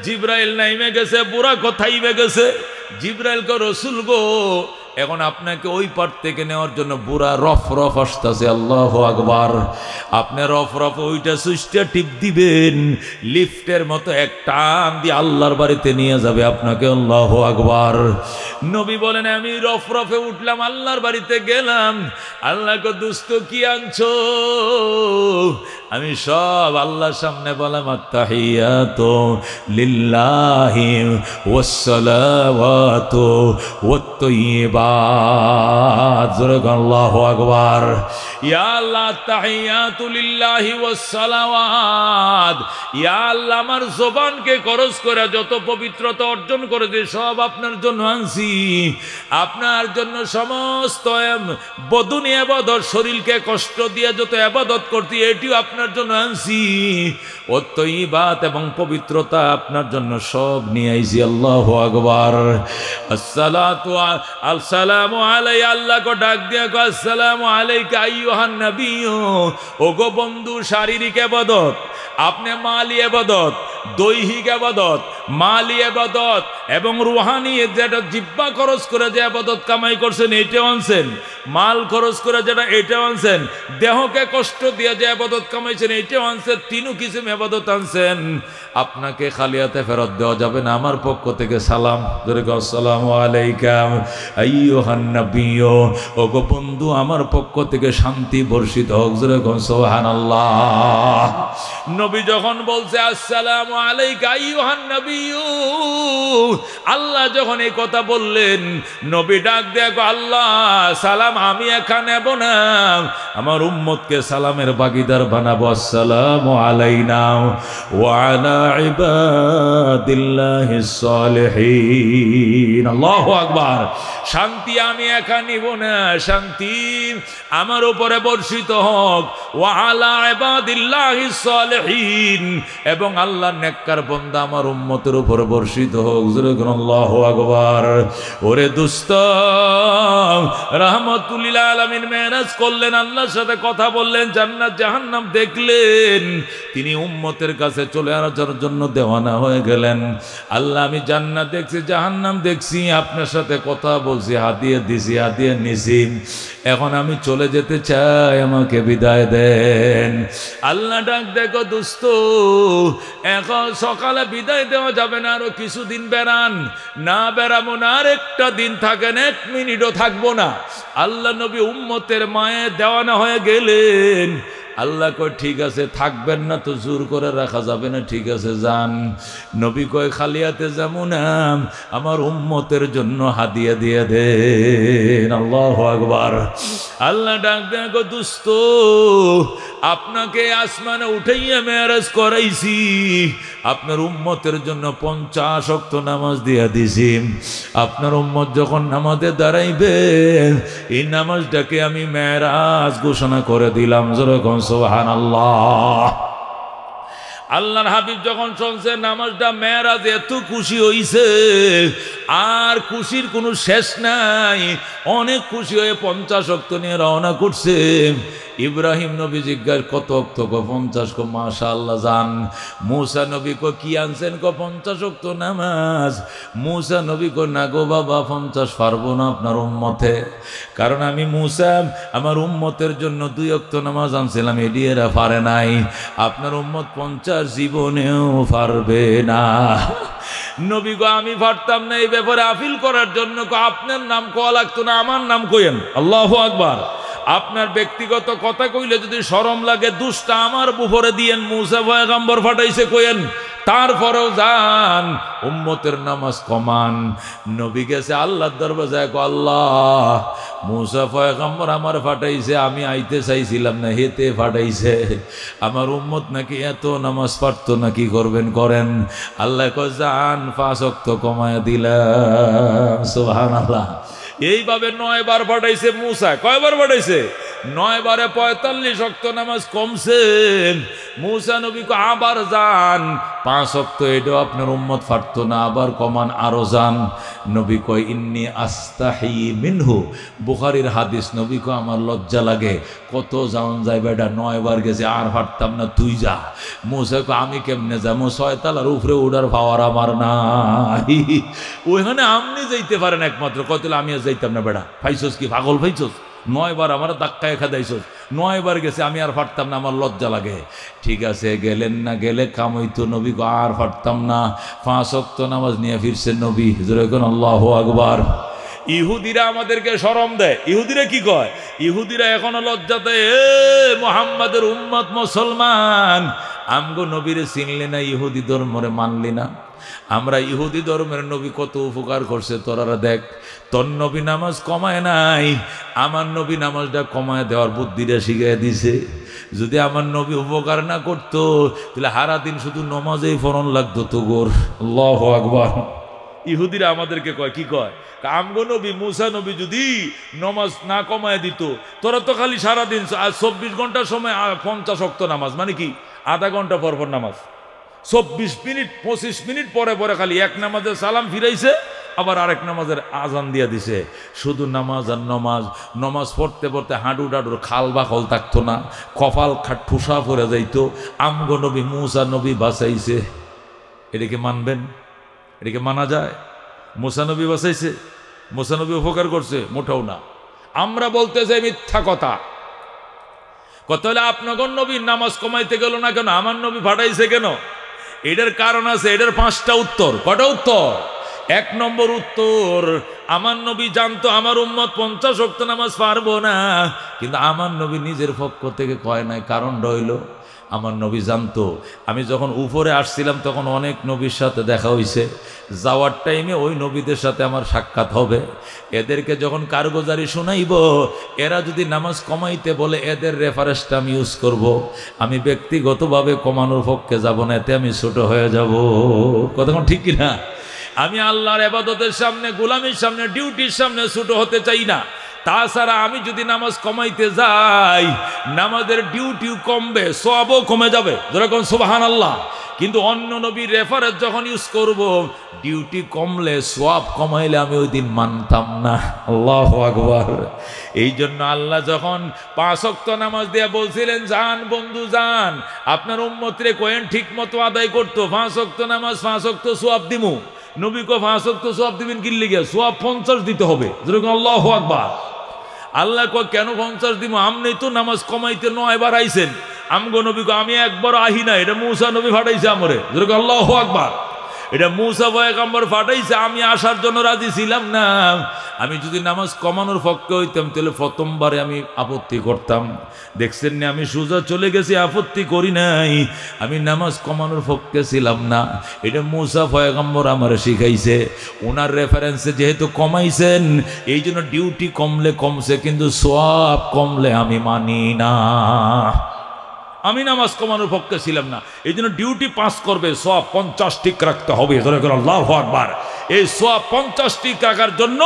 জিব্রাইল নাইমে গেছে, বুরাক থাইমে গেছে। জিব্রাইল কো রসুল গো, এখন আপনাকে ওই পার থেকে নেওয়ার জন্য বুড়া রফ রফ আসতেছে। আল্লাহু আকবার। আপনি রফ রফ ওইটা সুইচটা টিপ দিবেন, লিফটের মতো এক টান দিয়ে আল্লাহর বাড়িতে নিয়ে যাবে আপনাকে। আল্লাহু আকবার। নবী বলেন আমি রফ রফে উঠলাম, আল্লাহর বাড়িতে গেলাম। আল্লাহ কো দোস্ত কি আনছো? আমি সব আল্লাহর সামনে বললাম আত্তাহিয়াতু লিল্লাহি ওয়াসসালাওয়াতু ওয়াত-তাইয়্যিবাত। আল্লাহু আকবার। ইয়া আল্লাহ তাহিয়াতু লিল্লাহি ওয়াসসালাওয়াত, ইয়া আল্লাহ আমার জবানকে খরচ করে যত পবিত্রতা অর্জন করেছে সব আপনার জন্য আনছি। আপনার জন্য সমস্ত বদুনি ইবাদত, শরীরকে কষ্ট দিয়ে যত ইবাদত করতে এটিও আপনার জন্য আনছি। ওয়াত-তাইয়্যিবাত, এবং পবিত্রতা আপনার জন্য সব নিয়ে আইছি। আল্লাহু আকবার। আসসালাতু আসসালামু আলাইয়া, আল্লাহ কো ডাক দিয়া কো আসসালামু আলাইকা আইয়ুহান নবিয়্যু। ওগো বন্ধু, শারীরিক ইবাদত আপনি মালি ইবাদত, দৈহিক ইবাদত, মালি ইবাদত এবং রুহানি, যেটা জিহ্বা খরচ করে যে ইবাদত কামাই করছেন এইটাও আনছেন। মাল খরচ করে যেটা এটাও আনছেন। দেহকে কষ্ট দিয়ে যে ইবাদত কামাইছেন এইটাও আনছেন। তিনও কিসিম ইবাদত আনছেন। আপনাকে খালি হাতে ফেরত দেওয়া যাবে না। আমার পক্ষ থেকে সালাম। আসসালামু আলাইকা আইয়ুহান নবিয়্যু। ওগো বন্ধু, আমার পক্ষ থেকে শান্তি বর্ষিত হোক। সুবহানাল্লাহ। নবী যখন বলছে আসসালামু আলাইকা আইয়ুহান নবিয়্যু, আল্লাহ যখন এই কথা বললেন, নবী ডাক দেখো আল্লাহ সালাম আমি একা নেব না, আমার উম্মতকে সালামের ভাগীদার বানাবো। আসসালামু আলাইনা ওয়া আলা ইবাদিল্লাহিস সালিহিন। আল্লাহু আকবার। শান্তি আমি একা নিব না, শান্তি আমার উপরে বর্ষিত হোক। ওয়া আলা ইবাদিল্লাহিস সালিহিন, এবং আল্লাহর নেককার বান্দা আমার উম্মতের উপর বর্ষিত হোক। আল্লাহু আকবার। ওরে দোস্ত, রাহমাতুল লিল আলামিন মেরাজ করলেন, আল্লাহর সাথে কথা বললেন, জান্নাত জাহান্নাম দেখলেন। তিনি উম্মতের কাছে চলে আসার জন্য দেওয়ানা হয়ে গেলেন। আল্লাহ আমি জান্নাত দেখছি, জাহান্নাম দেখছি, আপনার সাথে কথা বলছি, হাদিয়ে দিছি, হাদিয়ে নিছি, এখন আমি চলে যেতে চাই, আমাকে বিদায় দেন। আল্লাহ ডাক দেখো দোস্ত, এখন সকালে বিদায় দেওয়া যাবে না, আরো কিছুদিন বেড়ান। না বেড়াবো না, আর একটা দিন থাকেন, 1 মিনিটও থাকবো না। আল্লাহ নবী উম্মতের মায়ে দেওয়ানা হয়ে গেলেন। আল্লাহ কয় ঠিক আছে, থাকবেন না তো জোর করে রাখা যাবে না, ঠিক আছে যান। নবী কয় খালি হাতে যাবো না, আমার উম্মতের জন্য হাদিয়া দিয়ে দেন। আল্লাহু আকবার। আল্লাহ ডাক দেখো দোস্ত, আপনাকে আসমানে উঠাইয়া মেরাজ করাইছি, আপনার উম্মতের জন্য 50 ওয়াক্ত নামাজ দিয়া দিছি। আপনার উম্মত যখন নামাজে দাঁড়াইবে, এই নামাজটাকে আমি মেরাজ ঘোষণা করে দিলাম। যেরকম সুবহানাল্লাহ। আল্লাহর হাবিব যখন শুনছে নামাজটা মেরাজ, এত খুশি হইছে, আর খুশির কোনো শেষ নাই। অনেক খুশি হয়ে 50 ওয়াক্ত নিয়ে রওনা করছে। ইব্রাহিম নবী জিজ্ঞাসা কত ওয়াক্ত? 50। মাশাআল্লাহ জান। মূসা নবী কো কি আনছেন? 50 ওয়াক্ত নামাজ। মূসা নবী কো না গো বাবা, 50 পারবো না আপনার উম্মতে, কারণ আমি মূসা আমার উম্মতের জন্য 2 ওয়াক্ত নামাজ আনছিলাম, এটি এরা পারে নাই, আপনার উম্মত 50 জীবনেও পারবে না। নবী গো আমি পারতাম না, এই ব্যাপারে আপিল করার জন্য আপনার নাম কোয়া লাগতো না, আমার নাম কইেন। আল্লাহু আকবার। আপনার ব্যক্তিগত কথা কইলে যদি শরম লাগে, দুষ্টা আমার বুফরে দিয়েন, মূসা পয়গম্বর ফাটাইছে কইেন, তারপরেও যান উম্মতের নামাজ কমান। নবী গেছে আল্লাহর দরবারে, কো আল্লাহ মূসা পয়গম্বর আমার ফাটাইছে, আমি আইতে চাইছিলাম না, হেতে ফাটাইছে, আমার উম্মত নাকি এত নামাজ পারতো না, কি করবেন করেন। আল্লাহ কো যান 5 ওয়াক্ত কমায় দিলাম। সুবহানাল্লাহ। এইভাবে 9 বার পাঠাইছে মূসা। কয়বার পাঠাইছে? 9 বারে 45 ওয়াক্ত নামাজ কমছেন। মূসা নবী কো আবার যান 5 ওয়াক্ত, এটাও আপনার উম্মত পারতো না, আবার কমান, আরো যান। নবী কয় ইন্নী আস্তাহি মিনহু, বুখারীর হাদিস। নবী কয় আমার লজ্জা লাগে, কত যাওন যায় বেটা, 9 বার গেছে, আর পারতাম না, তুই যা। মূসা কয় আমি কেমনে যাবো, 6 তলার উপরে উড়ার পাওয়ার আমার নাই, ওইখানে আপনি যাইতে পারেন একমাত্র। কত আমি আর যাইতাম না বেটা, পাইছস কি পাগল পাইছস? 9 বার আমার ধাক্কায় খাদাইছস, 9 বার গেছে, আমি আর পারতাম না, আমার লজ্জা লাগে। ঠিক আছে, গেলেন না, গেলে কাম হইতো। নবী কো আর পারতাম না, 5 ওয়াক্ত নামাজ নিয়ে ফিরছেন নবী। জোরে কোন আল্লাহু আকবার। ইহুদিরা আমাদেরকে শরম দেয়। ইহুদিরা কি কয়? ইহুদিরা এখনো লজ্জা দেয়, এ মুহাম্মাদের উম্মত মুসলমান, আমগো নবীরে চিনলে না, ইহুদি ধর্মরে মানলি না। আমরা ইহুদি ধর্মের নবী কত উপকার করছে, তোরা দেখ। তোর নবী নামাজ কমায় নাই, আমার নবী নামাজটা কমায় দেওয়ার বুদ্ধিটা শিখিয়ে দিছে। যদি আমার নবী উপকার না করতো, তাহলে সারা দিন শুধু নমাজেই ফরন লাগতো তো গোর। আল্লাহু আকবার। ইহুদিরা আমাদেরকে কয়, কি কয়? আমগো নবী মূসা নবী যদি নমাজ না কমায় দিত, তোরা তো খালি সারাদিন 24 ঘন্টার সময় 50 ওয়াক্ত নামাজ, মানে কি আধা ঘন্টা পর পর নামাজ, 24 মিনিট 25 মিনিট পরে পরে খালি এক নামাজের সালাম ফিরাইছে, আবার আরেক নামাজের আজান দিয়া দিছে। শুধু নামাজ আর নমাজ। নমাজ পড়তে পড়তে হাঁটু টাডুর খাল বা খল থাকতো না, কপাল ঠুসা পড়ে যাইতো। আমগো নবী মূসা নবী বাঁচাইছে। এটাকে মানবেন? এটাকে মানা যায়? মূসা নবী বাঁচাইছে, মূসা নবী উপকার করছে? মোটেও না। আমরা বলতে চাই মিথ্যা কথা। কত হলে আপনার নবীর নামাজ কমাইতে গেল না কেন, আমার নবী ফাটাইছে কেন? এটার কারণ আছে, এটার 5টা উত্তর। কটা উত্তর? 1 নম্বর উত্তর, আমার নবী জানতো আমার উম্মত 50 ওয়াক্ত নামাজ পারবো না, কিন্তু আমার নবী নিজের পক্ষ থেকে কয় নাই। কারণ রইল, আমার নবী জানতো আমি যখন উপরে আসছিলাম তখন অনেক নবীর সাথে দেখা হইছে, যাওয়ার টাইমে ওই নবীদের সাথে আমার সাক্ষাৎ হবে। এদেরকে যখন কারগুজারি শোনাইব, এরা যদি নামাজ কমাইতে বলে, এদের রেফারেন্সটা আমি ইউজ করব। আমি ব্যক্তিগতভাবে কমানোর পক্ষে যাব না, এতে আমি ছোট হয়ে যাব। কতক্ষণ ঠিক কিনা? আমি আল্লাহর ইবাদতের সামনে, গোলামীর সামনে, ডিউটির সামনে ছোট হতে চাই না। তাছাড়া আমি যদি নামাজ কমাইতে যাই, নামাজের ডিউটিও কমবে, সওয়াবও কমে যাবে। যেরকম সুবহানাল্লাহ। কিন্তু অন্য নবীর রেফারেন্স যখন ইউজ করব, ডিউটি কমলে সওয়াব কমাইলে আমি ওই দিন মানতাম না। আল্লাহু আকবার। এই জন্য আল্লাহ যখন 5 ওয়াক্ত নামাজ দিয়ে বলছিলেন, যান বন্ধু যান, আপনার উম্মতরে কোয়েন ঠিক মতো আদায় করতো, 5 ওয়াক্ত নামাজ 5 ওয়াক্ত সওয়াব দিমু। নবী কো 5 ওয়াক্ত সওয়াব দিবেন কি লিগে? সওয়াব 50 দিতে হবে। যেরকম আল্লাহু আকবার। আল্লাহ কয় কেন 50 দিব? আমনি তো নামাজ কমাইতে 9 বার আইছেন। আমগো নবী কো আমি একবার আহি না, এটা মূসা নবী ফাটাইছে আমরে। যেরকম আল্লাহু আকবার। এটা মূসা পয়গম্বর ফাটাইছে, আমি আসার জন্য রাজি ছিলাম না। আমি যদি নামাজ কমানোর পক্ষে হইতাম, তাহলে প্রথমবারে আমি আপত্তি করতাম। দেখছেন না, আমি সোজা চলে গেছি, আপত্তি করি নাই। আমি নামাজ কমানোর পক্ষে ছিলাম না। এটা মূসা পয়গম্বর আমারে শিখাইছে। ওনার রেফারেন্সে যেহেতু কমাইছেন, এই জন্য ডিউটি কমলে কমছে, কিন্তু সওয়াব কমলে আমি মানি না। আমি নামাজ কমানোর পক্ষে ছিলাম না, এই জন্য ডিউটি পাস করবে, সওয়াব 50 ঠিক রাখতে হবে। আল্লাহু আকবার। এই সওয়াব 50 ঠিক রাখার জন্য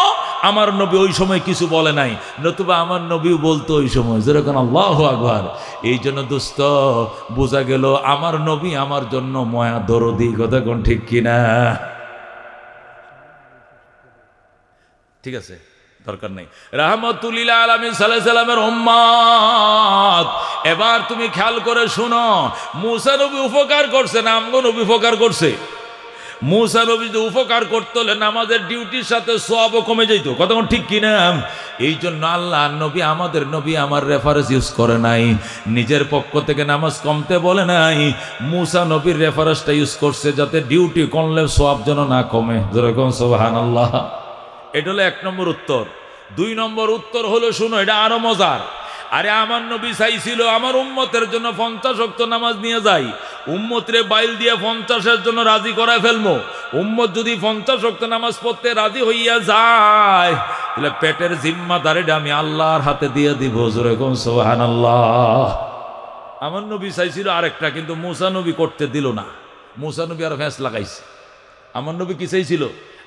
আমার নবী ওই সময় কিছু বলে নাই, নতুবা আমার নবীও বলতো ওই সময়। যেরকম আল্লাহু আকবার। এই জন্য দোস্ত, বোঝা গেল আমার নবী আমার জন্য মায়া দরদি। কথা কোন ঠিক কিনা? ঠিক আছে, দরকার নেই। রাহমাতুল আলামিন সাল্লাল্লাহু আলাইহি সাল্লামের উম্মত, এবার তুমি খেয়াল করে শুনো, মুসা নবী উপকার করছে না আমগো নবী উপকার করছে? মুসা নবী যে উপকার করতে হলে নামাজের ডিউটির সাথে সওয়াবও কমে যেত, কথা ঠিক কিনা? এই জন্য আল্লাহ নবী, আমাদের নবী আমার রেফারেন্স ইউজ করে নাই, নিজের পক্ষ থেকে নামাজ কমতে বলে নাই, মুসা নবীর রেফারেন্সটা ইউজ করছে যাতে ডিউটি করলে সওয়াব যেন না কমে। যেরকম সুবহানাল্লাহ। এটা হলো 1 নম্বর উত্তর। 2 নম্বর উত্তর হলো, শুনো এটা আরো মজার। আরে আমার নবী চাইছিল আমার উম্মতের জন্য 50 ওয়াক্ত নামাজ নিয়ে যাই, উম্মতরে বাইল দিয়ে 50-এর জন্য রাজি করায় ফেলবো। উম্মত যদি 50 ওয়াক্ত নামাজ পড়তে রাজি হইয়া যায়, তাহলে পেটের জিম্মাদারিটা আমি আল্লাহর হাতে দিয়ে দিব। যেরকম সুবহানাল্লাহ। আমার নবী চাইছিল আরেকটা, কিন্তু মুসা নবী করতে দিল না। মুসা নবী আর ফ্যাঁস লাগাইছে। আমার নবী কি চাইছিল?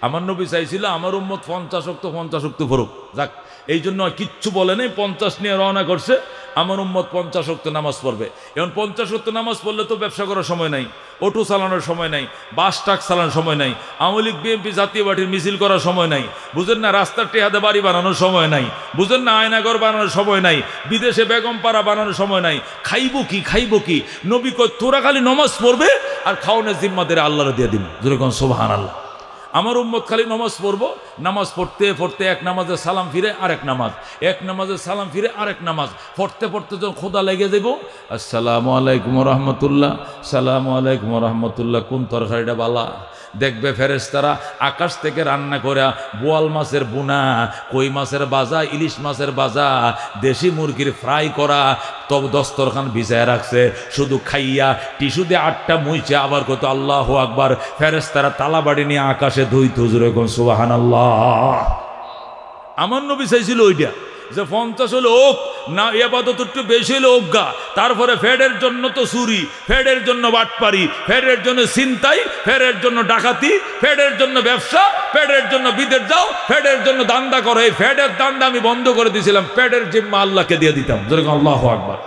আমার নবী চাইছিল আমার উম্মত 50 ওয়াক্ত পড়ুক। যাক, এই জন্য কিচ্ছু বলে নেই, 50 নিয়ে রওনা করছে। আমার উম্মত 50 ওয়াক্ত নামাজ পড়বে। এখন 50 ওয়াক্ত নামাজ পড়লে তো ব্যবসা করার সময় নাই, অটো চালানোর সময় নাই, বাস ট্রাক চালানোর সময় নাই, আওয়ামী লীগ বিএনপি জাতীয় পার্টির মিছিল করার সময় নাই, বুঝেন না, রাস্তার টেহাদে বাড়ি বানানোর সময় নাই, বুঝেন না, আয়নাঘর বানানোর সময় নাই, বিদেশে বেগম পাড়া বানানোর সময় নাই। খাইবো কি? নবী কই তোরা খালি নামাজ পড়বে আর খাওয়ানোর জিম্মাদারি আল্লাহরে দিয়ে দিন। যেরকম সুবহানাল্লাহ। আমার উম্মত খালি নামাজ পড়বো, নামাজ পড়তে পড়তে এক নামাজে সালাম ফিরে আরেক নামাজ, এক নামাজে সালাম ফিরে আরেক নামাজ, পড়তে পড়তে যখন খোদা লেগে যাব, আসসালামু আলাইকুম রহমতুল্লাহ, সালামু আলাইকুম রহমতুল্লাহ, কোন তরকারিটা বালা? দেখবে ফেরেশতারা আকাশ থেকে রান্না করে বোয়াল মাছের বুনা, কই মাছের বাজা, ইলিশ মাছের বাজা, দেশি মুরগির ফ্রাই করা, তব দস্তরখান ভিজায় রাখছে, শুধু খাইয়া টিস্যু দিয়ে 8টা মুইছে আবার কত আল্লাহু আকবার। ফেরেশতারা তালাবাড়ি নিয়ে আকাশে ধুইত। যেরকম সুবহানাল্লাহ। আমার নবী চাইছিল ওইটা যে 50 হলে ওক না, ইবাদত একটু বেশি হলে ওগা, তারপরে ফেডের জন্য তো চুরি, ফেডের জন্য বাটপারি, ফেডের জন্য ছিনতাই, ফেডের জন্য ডাকাতি, ফেডের জন্য ব্যবসা, ফেডের জন্য বিদেশ যাও, ফেডের জন্য দান্দা করো। এই ফেডের দান্দা আমি বন্ধ করে দিয়েছিলাম, ফেডের জিম্মা আল্লাহকে দিয়ে দিতাম। যেরকম আল্লাহু আকবার।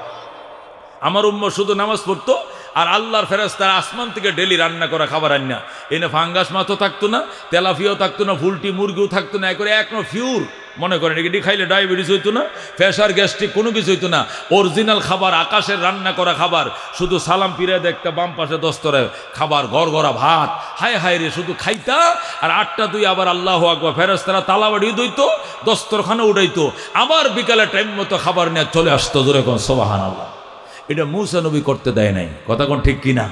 আমার উম্মত শুধু নামাজ পড়তো, আর আল্লাহর ফেরেশতারা আসমান থেকে ডেলি রান্না করা খাবার আন্না এনে ফাঙ্গাস মাছও থাকতো না, তেলাফিয়াও থাকতো না, ফুলটি মুরগিও থাকতো না, একবারে একদম ফিউর। মনে করেন এটি খাইলে ডায়াবেটিস হইতো না, প্রেশার গ্যাস্ট্রিক কোনো কিছু হইতো না। অরিজিনাল খাবার, আকাশের রান্না করা খাবার। শুধু সালাম ফিরে দেখতে বাম পাশে দস্তরে খাবার, গড়গড়া ভাত। হায় হায় রে, শুধু খাইতা আর 8টা দুই আবার আল্লাহু আকবার। ফেরেশতারা তালাবাড়ি দইতো, দস্তরখানে উঠাইতো, আবার বিকালে টাইম মতো খাবার নিয়ে চলে আসতো। জোরে কোন সুবহানাল্লাহ। এটা মুসা নবী করতে দেয় নাই, কথা কোন ঠিক কিনা?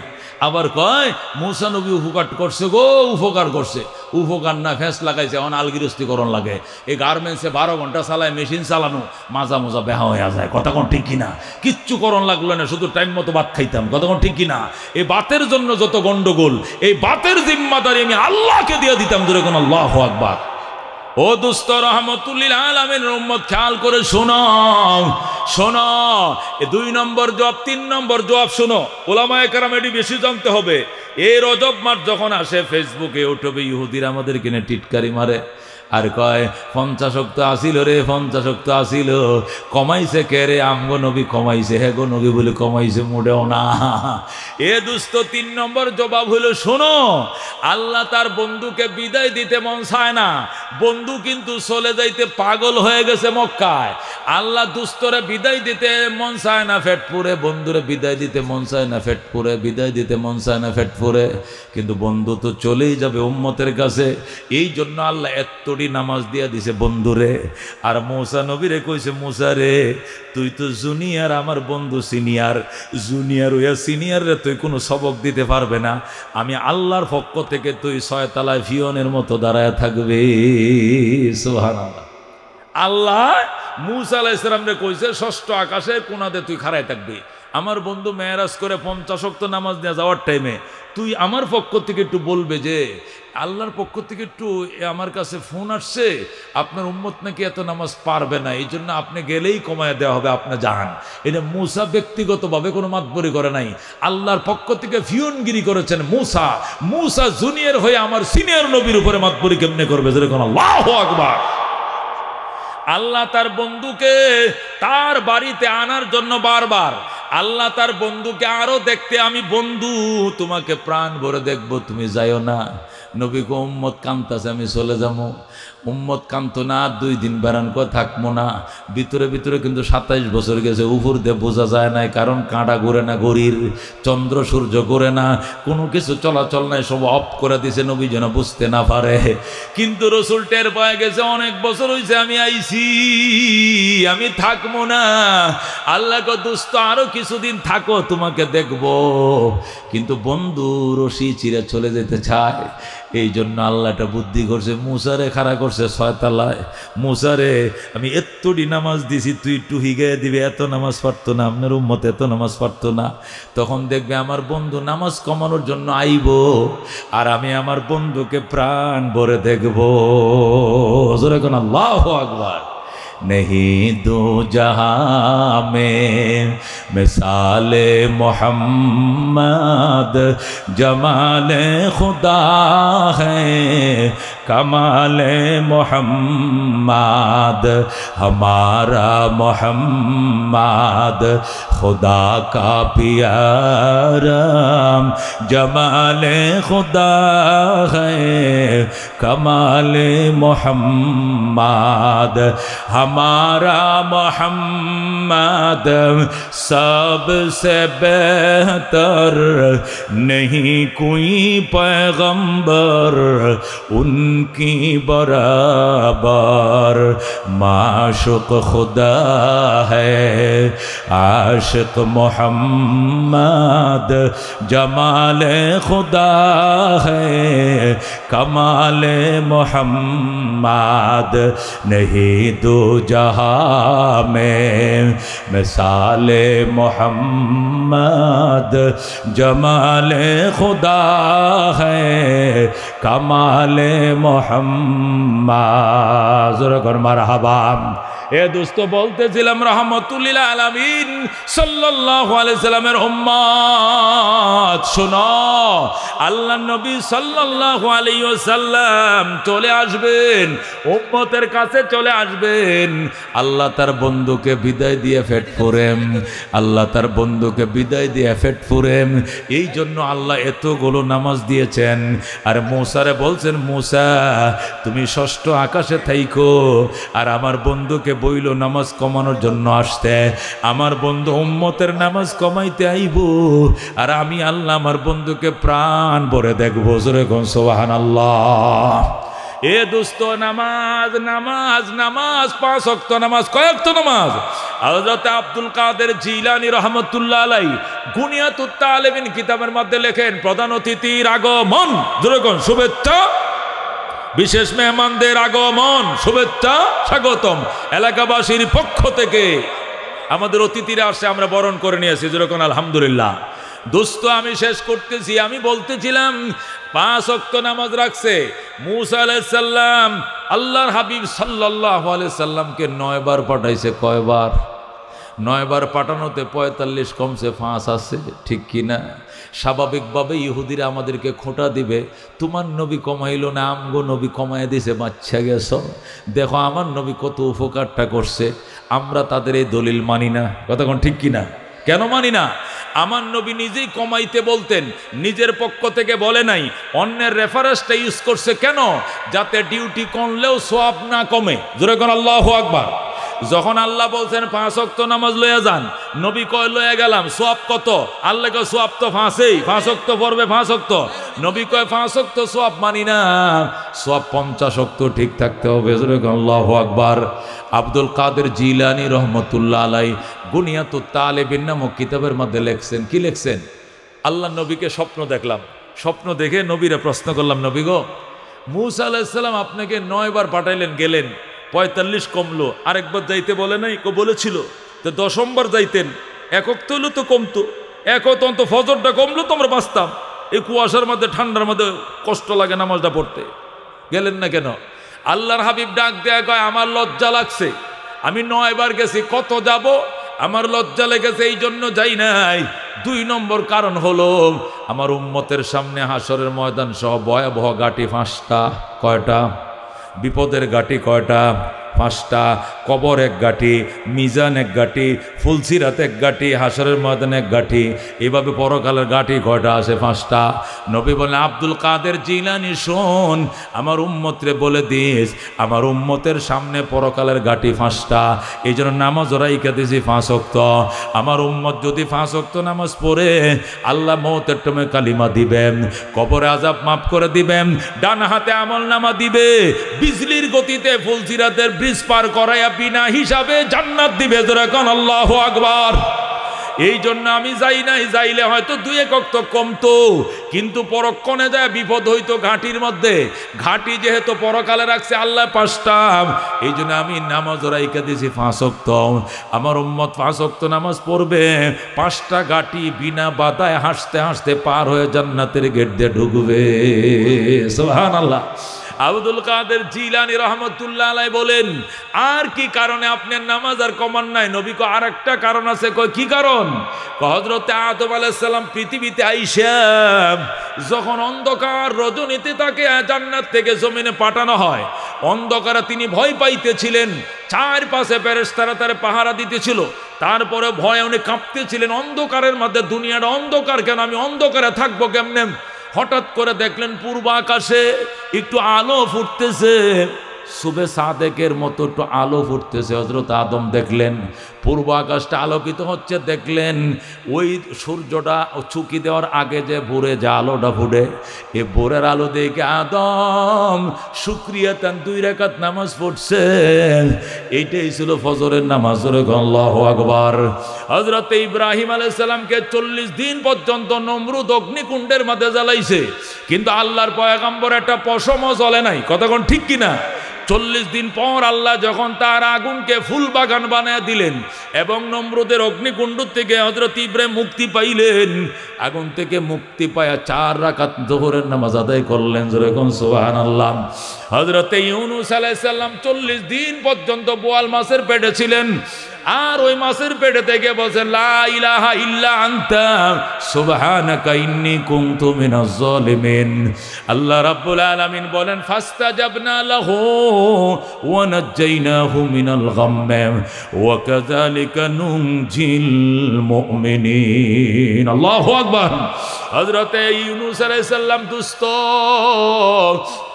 আবার কয় মুসা নবী উপকার করছে গো, উপকার করছে, উপকার না ফ্যাঁস লাগাইছে, এখন আলগিরস্তিকরণ লাগে। এই গার্মেন্টসে 12 ঘন্টা চালায়, মেশিন চালানো, মাজা মোজা বেহা হয়ে যায়, কথা কোন ঠিক কিনা? কিচ্ছু করণ লাগলো না, শুধু টাইম মতো ভাত খাইতাম, কথা কোন ঠিক কিনা? এই বাতের জন্য যত গন্ডগোল, এই বাতের জিম্মাদারি আমি আল্লাহকে দিয়ে দিতাম। ধরে কোন আল্লাহু আকবার। ও দোস্ত, রাহমাতুল আলামিনের উম্মত, খেয়াল করে শোনো, শোনো। 2 নম্বর জবাব, 3 নম্বর জবাব শোনো। ওলামায়ে কেরাম এটি বেশি জানতে হবে। এই রজব মাস যখন আসে, ফেসবুকে ইউটিউবে ইহুদিরা আমাদের কিনে টিটকারি মারে আর কয় 50 ওয়াক্ত আসিল রে, 50 ওয়াক্ত আসিল, কমাইছে কে রে? আমগো নবী কমাইছে। হে গো নবী বলে কমাইছে মোটেও না। এ দুস্থ 3 নম্বর জবাব হলো, শোনো, আল্লাহ তার বন্ধুকে বিদায় দিতে মন চায় না। বন্ধু কিন্তু চলে যাইতে পাগল হয়ে গেছে মক্কায়। আল্লাহ দুস্তরে বিদায় দিতে মন চায় না ফেটপুরে, বন্ধুরে বিদায় দিতে মন চায় না ফেটপুরে, বিদায় দিতে মন চায় না ফেটপুরে, কিন্তু বন্ধু তো চলেই যাবে উম্মতের কাছে। এই জন্য আল্লাহ এতটি নামাজ দিয়া দিছে বন্ধুরে। আর মুসা নবীরে কইছে, মুসা রে, তুই তো জুনিয়র, আমার বন্ধু সিনিয়র। জুনিয়র হইয়া সিনিয়র রে তুই কোনো সবক দিতে পারবে না। আমি আল্লাহর পক্ষ থেকে তুই 6 তলায় ফিওনের মতো দাঁড়ায় থাকবে। সুবহানাল্লাহ। আল্লাহ মুসা আলাইহিস সালামরে কইছে, 6ষ্ঠ আকাশের কোণাতে তুই খাড়ায় থাকবি। আমার বন্ধু মেরাজ করে 50 ওয়াক্ত নামাজ নিয়ে যাওয়ার টাইমে তুই আমার পক্ষ থেকে একটু বলবে যে আল্লাহর পক্ষ থেকে একটু আমার কাছে ফোন আসছে, আপনার উম্মত নাকি এত নামাজ পারবে না, এই জন্য আপনি গেলেই কমায় দেওয়া হবে, আপনি যান। এটা মুসা ব্যক্তিগতভাবে কোনো মাতবরি করে নাই, আল্লাহর পক্ষ থেকে ফিয়নগিরি করেছেন মুসা। মুসা জুনিয়র হয়ে আমার সিনিয়র নবীর উপরে মাতবরি কেমনে করবে? যেরকম আল্লাহু আকবার। আল্লাহ তার বন্ধুকে তার বাড়িতে আনার জন্য বারবার, আল্লাহ তার বন্ধুকে আরো দেখতে, আমি বন্ধু তোমাকে প্রাণ ভরে দেখবো, তুমি যাইও না। নবী গো উম্মত কান্তাছে, আমি চলে যাবো। উম্মত কান্ত না, 2 দিন বেড়ান কো থাকবো না। ভিতরে ভিতরে কিন্তু 27 বছর গেছে, উপর দিয়ে বোঝা যায় নাই, কারণ কাঁটা ঘুরে না ঘড়ির, চন্দ্র সূর্য ঘুরে না, কোনো কিছু চলাচল নাই, সব অফ করে দিছে নবী যেন বুঝতে না পারে। কিন্তু রসুল টের পায় গেছে অনেক বছর হয়েছে আমি আইছি, আমি থাকবো না। আল্লাহ কো দোস্ত আরো কিছুদিন থাকো, তোমাকে দেখবো। কিন্তু বন্ধু রশি চিরে চলে যেতে চায়, এই জন্য আল্লাহটা বুদ্ধি করছে, মুসারে খাড়া করছে 6 তলায়। মুসারে আমি এতটি নামাজ দিছি, তুই একটু হিগে দিবে, এত নামাজ পারতো না, আপনার উম্মত এত নামাজ পারতো না। তখন দেখবে আমার বন্ধু নামাজ কমানোর জন্য আইব, আর আমি আমার বন্ধুকে প্রাণ ভরে দেখবো। জোরে কোন আল্লাহু আকবার। नहीं दो जहां में मिसाले मोहम्मद, जमाले खुदा है कमाले मोहम्मद, हमारा मोहम्मद खुदा का प्यारा, जमाले खुदा है कमाले मोहम्मद, हमारा मोहम्मद सबसे बेहतर, नहीं कोई पैगंबर उनकी बराबर, माशुक खुदा है आशिक मोहम्मद, जमाले खुदा है कमाले मोहम्मद, नहीं दो जहां में मिसाले मोहम्मद, जमाले खुदा है कमाले मोहम्मद। ज़रा मरहबा। এ দোস্ত বলতেছিলাম রাহমাতুল আলামিন সাল্লাল্লাহু আলাইহি সাল্লামের উম্মত শোনো, আল্লাহর নবী সাল্লাল্লাহু আলাইহি ওয়াসাল্লাম চলে আসবেন, উম্মতের কাছে চলে আসবেন। আল্লাহ তার বন্ধুকে বিদায় দিয়ে ফেট ফুরেম, আল্লাহ তার বন্ধুকে বিদায় দিয়ে ফেট ফুরেম। এই জন্য আল্লাহ এতগুলো নামাজ দিয়েছেন। আর মুসারে বলছেন, মুসা তুমি 6ষ্ঠ আকাশে থাইকো, আর আমার বন্ধুকে বইল নামাজ কমানোর জন্য আসতে। আমার বন্ধু উম্মতের নামাজ কমাইতে আইব, আর আমি আল্লাহ আমার বন্ধুকে প্রাণ ভরে দেখবো। জোরে কোন সুবহানাল্লাহ। এ দোস্ত নামাজ নামাজ নামাজ, 5 ওয়াক্ত নামাজ। কয় ওয়াক্ত নামাজ? হযরত আব্দুল কাদের জিলানী রাহমাতুল্লাহ আলাইহি গুনিয়াতুত তালিবিন কিতাবের মধ্যে লেখেন, প্রধান অতিথির আগমন, জোরে কোন শুভেচ্ছা, বিশেষ মেহমানদের আগমন, শুভেচ্ছা স্বাগতম। এলাকাবাসীর পক্ষ থেকে আমাদের অতিথিরা আসে, আমরা বরণ করে নিয়েছি, যেরকম আলহামদুলিল্লাহ। দোস্ত আমি শেষ করতেছি, আমি বলতেছিলাম 5 ওয়াক্ত নামাজ রাখছে মুসা আলাইহিস সালাম। আল্লাহর হাবিব সাল্লাল্লাহু আলাইহি সাল্লামকে 9 বার পাঠাইছে। কয়বার? 9 বার পাঠানোতে 45 কমছে 5 আছে, ঠিক কিনা? স্বাভাবিকভাবে ইহুদিরা আমাদেরকে খোঁটা দিবে, তোমার নবী কমাইল না, আমগো নবী কমাই দিছে, বাচ্চা গেছ। দেখো আমার নবী কত উপকারটা করছে, আমরা তাদের এই দলিল মানি না। কতক্ষণ ঠিক কিনা? কেন মানি না? আমার নবী নিজেই কমাইতে বলতেন, নিজের পক্ষ থেকে বলে নাই, অন্যের রেফারেন্সটা ইউজ করছে। কেন? যাতে ডিউটি করলেও সওয়াব না কমে। জোরে কোন আল্লাহু আকবার। যখন আল্লাহ বলছেন 5 ওয়াক্ত নামাজ লইয়া যান, নবী কয় লইয়া গেলাম, সওয়াব কত? আল্লাহ কয় সওয়াব তো 5ই, 5 ওয়াক্ত পড়বে 5 ওয়াক্ত। নবী কয় 5 ওয়াক্ত সওয়াব মানি না, সওয়াব 50 ওয়াক্ত ঠিক থাকতে হবে। জোরে কোন আল্লাহু আকবার। আব্দুল কাদের জিলানী রহমতুল্লাহ আলাইহি গুনিয়াতুত তালিবিন নামক কিতাবের মধ্যে লেখছেন, কি লেখছেন? আল্লাহ নবীকে স্বপ্ন দেখলাম, স্বপ্ন দেখে নবীরা প্রশ্ন করলাম, নবী গো মুসা আলাইহিস সালাম আপনাকে 9 বার পাঠাইলেন, গেলেন, 45 কমলো, আরেকবার যাইতে বলে নাই? বলেছিল তো 10বার যাইতেন, একক তো হলো তো কমতো, একক অন্ত ফজরটা কমলো তো আমরা বাঁচতাম। এই কুয়াশার মধ্যে ঠান্ডার মধ্যে কষ্ট লাগে নামাজটা পড়তে, গেলেন না কেন? আল্লাহর হাবিব ডাক দেয়া কয়, আমার লজ্জা লাগছে, আমি 9 বার গেছি, কত যাব? আমার লজ্জা লেগেছে, এই জন্য যাই নাই। 2 নম্বর কারণ হলো আমার উম্মতের সামনে হাসরের ময়দান সহ ভয়াবহ ঘাটি 5টা। কয়টা? বিপদের ঘাটি কয়টা? 5টা, কবর 1 গাঁটি, মিজান 1 গাঁটি, ফুলসিরাত 1 গাঁটি, হাসরের ময়দান 1 গাঁটি, এভাবে পরকালের গাঁটি কয়টা আসে? 5টা। নবী বলেন, আব্দুল কাদের জিলানী শোন, আমার উম্মতরে বলে দিস আমার উম্মতের সামনে পরকালের গাঁটি 5টা। এই জন্য নামাজ রাইখা দিছি 5 ওয়াক্ত। আমার উম্মত যদি 5 ওয়াক্ত নামাজ পড়ে আল্লাহ মওতের টাইমে কালিমা দিবেন, কবরে আযাব মাফ করে দিবেন, ডান হাতে আমলনামা দিবে, বিজলির গতিতে ফুলসিরাতের ব্রিজ পার করাইয়া বিনা হিসাবে জান্নাত দিবে। জোরে কোন আল্লাহু আকবার। এই জন্য আমি যাই নাই, যাইলে হয়তো 2-1 ওয়াক্ত কমতো, কিন্তু পরক্ষণে যায় বিপদ হইতো ঘাটির মধ্যে। ঘাটি যেহেতু পরকালে রাখছে আল্লাহ 5টা, এই জন্য আমি নামাজ রাইখা দিয়েছি 5 ওয়াক্ত। আমার উম্মত 5 ওয়াক্ত নামাজ পড়বে, 5টা ঘাটি বিনা বাধায় হাসতে হাসতে পার হয়ে জান্নাতের গেট দিয়ে ঢুকবে। সুবহানাল্লাহ। আব্দুল কাদের জিলানী রহমতুল্লাহ আলাইহি বলেন, আর কি কারণে আপনার নামাজ আর কমান নাই? নবী কো আর একটা কারণ আছে। কয় কি কারণ? হযরতে আদম আলাইহিস সালাম পৃথিবীতে আইসা যখন অন্ধকার রজনীতে তাকে জান্নাত থেকে জমিনে পাঠানো হয়, অন্ধকারে তিনি ভয় পাইতেছিলেন, চারপাশে ফেরেশতারা তার পাহারা দিতেছিল, তারপরে ভয়ে উনি কাঁপতেছিলেন। অন্ধকারের মধ্যে, দুনিয়াটা অন্ধকার কেন, আমি অন্ধকারে থাকবো কেমনে? হঠাৎ করে দেখলেন পূর্ব আকাশে একটু আলো ফুটতেছে, সুবে সাদেকের মতো একটু আলো ফুটতেছে। হযরত আদম দেখলেন পূর্ব আকাশটা আলোকিত হচ্ছে, দেখলেন ওই সূর্যটা চুকি দেওয়ার আগে যে ভোরে যে আলোটা ফুটে, এ ভোরের আলো দেখে আদম শুকরিয়া তান 2 রাকাত নামাজ পড়ছে। এইটাই ছিল ফজরের নামাজ। আল্লাহু আকবার। হযরত ইব্রাহিম আলাইহিস সালামকে 40 দিন পর্যন্ত নমরুদ অগ্নিকুণ্ডের মধ্যে জ্বালাইছে, কিন্তু আল্লাহর পয়গম্বর একটা পশমও জ্বলে নাই। কথা কোন ঠিক কিনা? 40 দিন পর আল্লাহ যখন তার আগুনকে ফুল বাগান বানায় দিলেন এবং নমরুদের অগ্নিকুণ্ড থেকে হযরত ইব্রাহিম মুক্তি পাইলেন, আগুন থেকে মুক্তি পায়া 4 রাকাত যোহরের নামাজ আদায় করলেন। যেরকম সুবহানাল্লাহ। হযরত ইউনূস আলাইহিস সালাম 40 দিন পর্যন্ত বোয়াল মাছের পেটে ছিলেন, আর ওই মাছের পেটে থেকে বলছেন লা ইলাহা ইল্লা আনতা সুবহানাকা ইন্নী কুনতু মিনাজ জালিমিন। আল্লাহ রাব্বুল আলামিন বলেন ফাস্তাজাবনা লাহু ওয়া নাজ্জাইনাহু মিনাল গাম্মি ওয়া কাযালিকা নুনজিল মুমিনিন। আল্লাহু আকবার। হযরত ইউনূস আলাইহিস সালাম দুস্থ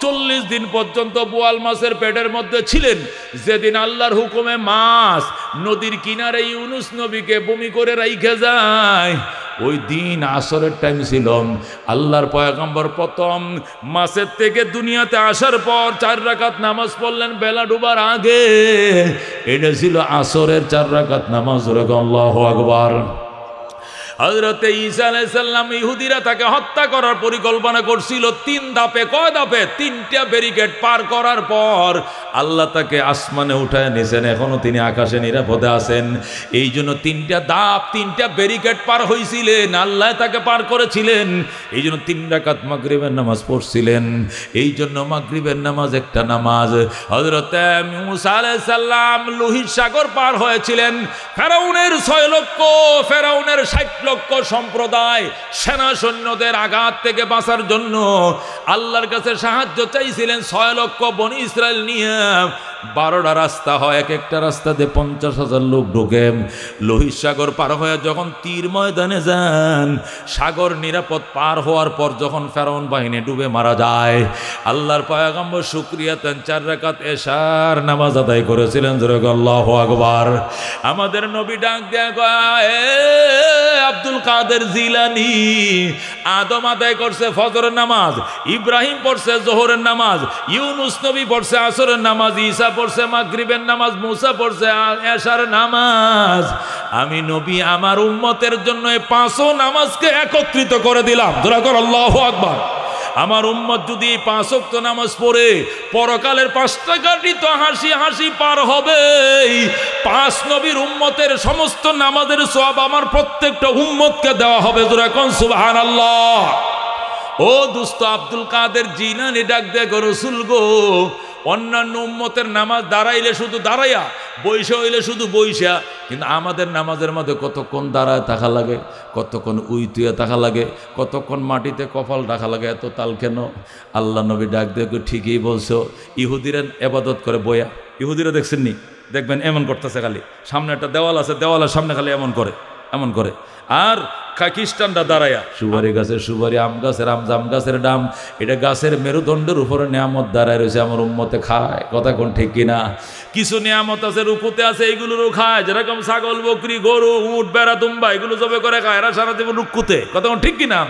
40 দিন পর্যন্ত বোয়াল মাছের পেটের মধ্যে ছিলেন। যেদিন আল্লাহর হুকুমে মাছ নদীর কিনারে ইউনূস নবীকে বমি করে রাইখা যায়, ওই দিন আসরের টাইম ছিল। আল্লাহর পয়গম্বর প্রথম মাছের থেকে দুনিয়াতে আসার পর 4 রাকাত নামাজ পড়লেন বেলা ডুবার আগে। এটা ছিল আসরের 4 রাকাত নামাজ। আল্লাহু আকবার। হযরত ঈসা আলাইহিস সালাম ইহুদিরা তাকে হত্যা করার পরিকল্পনা করছিল 3 ধাপে। কয় ধাপে? 3টা ব্যারিকেড পার করার পর আল্লাহ তাকে আসমানে উঠায় নিয়েছেন, এখনো তিনি আকাশে নিরাপদে আছেন। এই জন্য 3টা ধাপ, 3টা ব্যারিকেড পার হয়েছিলেন, আল্লাহ তাকে পার করেছিলেন। এই জন্য 3 রাকাত মাগরিবের নামাজ পড়ছিলেন। এই জন্য মাগরিবের নামাজ একটা নামাজ। হযরত মূসা আলাইহিস সালাম লোহিত সাগর পার হয়েছিলেন। ফেরাউনের 6 লক্ষ, ফেরাউনের 60 লক্ষ সম্প্রদায় সেনা সৈন্যদের আঘাত থেকে বাঁচার জন্য আল্লাহর কাছে সাহায্য চাইছিলেন। 6 লক্ষ বনি ইসরায়েল নিয়ে 12টা রাস্তা হয়, এক একটা রাস্তাতে 50,000 লোক ঢুকে। লোহিত সাগর পার হয়ে যখন তীর ময়দানে যান, সাগর নিরাপদ পার হওয়ার পর যখন ফেরাউন বাহিনী ডুবে মারা যায়, আল্লাহর পয়গম্বর শুকরিয়া তান 4 রাকাত এশার নামাজ আদায় করেছিলেন। আল্লাহু আকবার। আমাদের নবী ডাক দেয়া কয়, আব্দুল কাদের জিলানী, আদম আদায় করছে ফজরের নামাজ, ইব্রাহিম পড়ছে জোহরের নামাজ, ইউনূস নবী পড়ছে আসরের নামাজ, ঈসা পড়ছে মাগরিবের নামাজ, মূসা পড়ছে এশার নামাজ। আমি নবী আমার উম্মতের জন্য এই 5 নামাজকে একত্রিত করে দিলাম। দোয়া কর আল্লাহু আকবার। আমার উম্মত যদি 5 ওয়াক্ত নামাজ পড়ে পরকালের 5টা ঘাটি তো হাসি হাসি পার হবে। 5 নবীর উম্মতের সমস্ত নামাজের সওয়াব আমার প্রত্যেকটা উম্মতকে দেওয়া হবে। জোরে কোন সুবহানাল্লাহ। ও দুস্থ আব্দুল কাদের জিলানী ডাক দেয়া গো রাসূল গো, অন্যান্য উম্মতের নামাজ দাঁড়াইলে শুধু দাঁড়াইয়া, বৈশা হইলে শুধু বৈশা, কিন্তু আমাদের নামাজের মধ্যে কতক্ষণ দাঁড়ায় থাকা লাগে, কতক্ষণ উইতুয়া থাকা লাগে, কতক্ষণ মাটিতে কপাল রাখা লাগে। এত তাল কেন? আল্লাহ নবী ডাক দেখো ঠিকই বলছো। ইহুদিরা এবাদত করে বয়া, ইহুদিরা দেখছেন নি? দেখবেন এমন করতেছে, খালি সামনে একটা দেওয়াল আছে, দেওয়ালের সামনে খালি এমন করে, এমন করে। আর খ্রিস্টানরা দাঁড়ায়া সুপারি গাছের সুপারি, আম গাছের আম, জাম গাছের ডাম, এটা গাছের মেরুদণ্ডের উপরে নিয়ামত দাঁড়ায় রয়েছে, আমার উম্মতে খায়। কথা কোন ঠিক কিনা? কিছু নিয়ামত আছে রূপতে আছে, এইগুলোরও খায়, যেরকম ছাগল, বকরি, গরু, উট, বেড়া, দুম্বা, এগুলো জবে করে খায়, এরা সারা জীবন রুকুতে। কথা কোন ঠিক কিনা?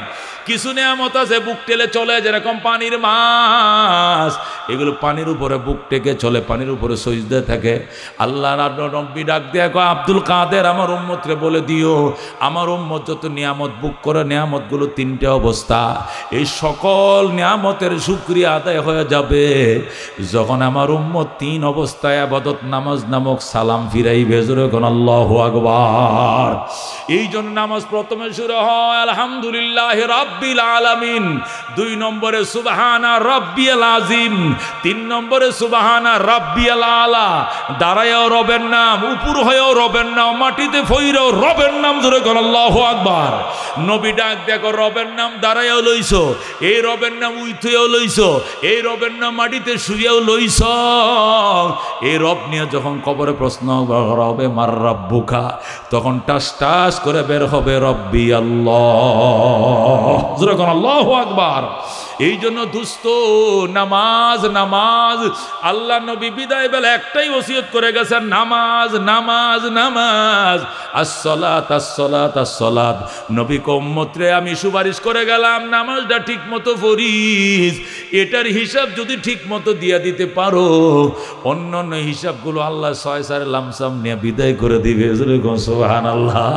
কিছু নিয়ামত আছে বুক টেলে চলে, যেরকম পানির মাছ, এগুলো পানির উপরে বুক টেকে চলে, পানির উপরে সজদে থাকে। আল্লাহ নবী ডাক দিয়ে কয়, আব্দুল কাদের আমার উম্মতরে বলে দিও, আমার উম্মত যত নিয়ামত বুক করে, নিয়ামতগুলো তিনটে অবস্থা। এই সকল নিয়ামতের শুকরিয়া আদায় হয়ে যাবে যখন আমার উম্মত তিন অবস্থায় ইবাদত নামাজ নামক সালাম ফিরাইবে। জোরে কোন আল্লাহু আকবার। এই জন্য নামাজ প্রথমে শুরু হয় আলহামদুলিল্লাহি রাব্বিল আলামিন, 2 নম্বরে সুবহানা রাব্বিয়াল আযীম, 3 নম্বরে সুবহানা রাব্বিয়াল আলা। দাঁড়ায়ও রবের নাম, উপর হয়েও রবের নাম, মাটিতে ফইরেও রবের নাম। জোরে কোন আল্লাহু আকবার। নবী ডাক দেখো, রবের নাম দাঁড়ায়ও লইছো, এই রবের নাম উইথেও লইছো, এই রবের নাম মাটিতে শুয়েও লইছ। এই রব নিয়ে যখন কবরে প্রশ্ন হবে মার রাব্বুকা, তখন টাস টাস করে বের হবে রব্বি আল্লাহ। জোরে কোন আল্লাহু আকবার। এই জন্য দুস্থ নামাজ নামাজ। আল্লাহ নবী বিদায় বেলা একটাই ওসিয়ত করে গেছেন, নামাজ নামাজ নামাজ, আসসালাত আসসালাত আসসালাত। নবী উম্মতরে আমি সুপারিশ করে গেলাম, নামাজটা ঠিক মতো পড়িস, এটার হিসাব যদি ঠিক মতো দিয়ে দিতে পারো, অন্য অন্য হিসাবগুলো আল্লাহ 6 লামসাম নিয়ে বিদায় করে দিবে। সুবহানাল্লাহ।